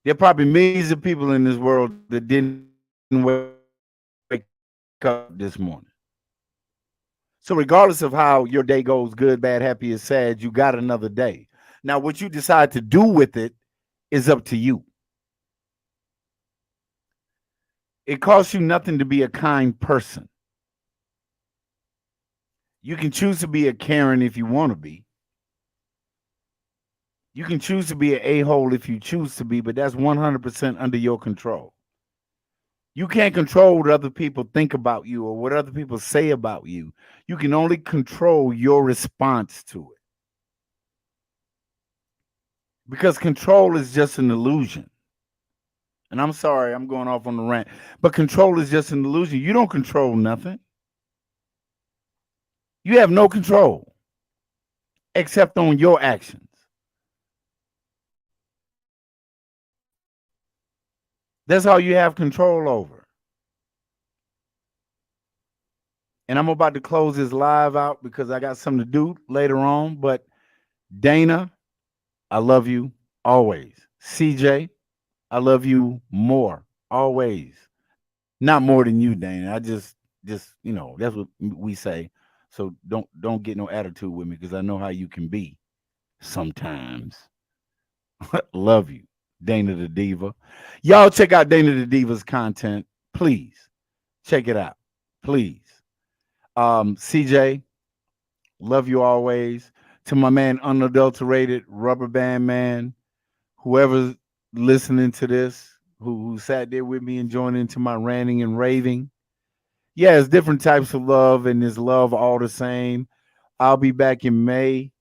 There are probably millions of people in this world that didn't wake up this morning. So regardless of how your day goes, good, bad, happy, or sad, you got another day. Now, what you decide to do with it is up to you. It costs you nothing to be a kind person. You can choose to be a Karen if you want to be. You can choose to be an a-hole if you choose to be, but that's 100% under your control. You can't control what other people think about you or what other people say about you. You can only control your response to it. Because control is just an illusion. And I'm sorry, I'm going off on the rant, but control is just an illusion. You don't control nothing. You have no control except on your actions. That's all you have control over. And I'm about to close this live out because I got something to do later on. But Dana, I love you always. CJ, I love you more always. Not more than you, Dana. I just that's what we say. So don't get no attitude with me because I know how you can be sometimes. Love you, Dana the Diva. Y'all check out Dana the Diva's content. Please check it out. Please. CJ, love you always. To my man, unadulterated rubber band man, whoever's listening to this, who sat there with me and joined into my ranting and raving. Yeah, it's different types of love, and it's love all the same. I'll be back in May.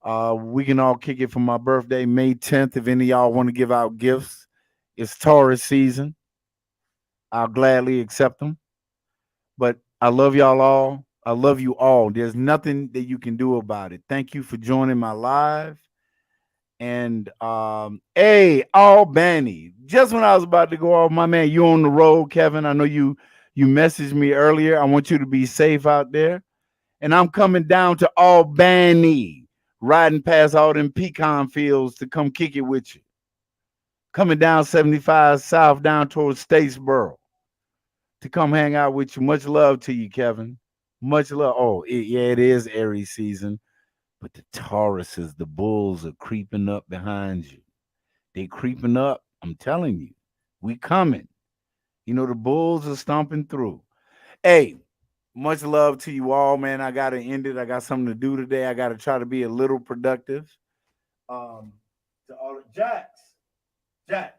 We can all kick it for my birthday, May 10th. If any of y'all want to give out gifts, it's Taurus season. I'll gladly accept them. But I love y'all all. I love you all. There's nothing that you can do about it. Thank you for joining my live. And hey, Albany. Just when I was about to go off, my man, you on the road, Kevin. I know you messaged me earlier. I want you to be safe out there. And I'm coming down to Albany, riding past all them pecan fields to come kick it with you. Coming down 75 South down towards Statesboro to come hang out with you. Much love to you, Kevin. Much love. Oh, it is Aries season, but the Tauruses, the bulls are creeping up behind you. They creeping up. I'm telling you, we coming. You know, the bulls are stomping through. Hey, much love to you all, man. I got to end it. I got something to do today. I got to try to be a little productive. To all the Jax. Jax.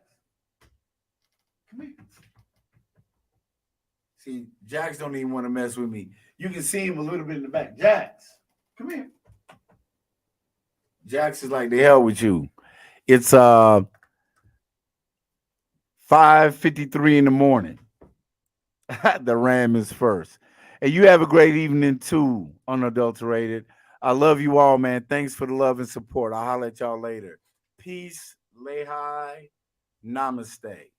Come here. See, Jax don't even want to mess with me. You can see him a little bit in the back. Jax, come here. Jax is like, the hell with you. It's 5:53 in the morning. The Ram is first. And you have a great evening too, unadulterated. I love you all, man. Thanks for the love and support. I'll holler at y'all later. Peace, lay high, namaste.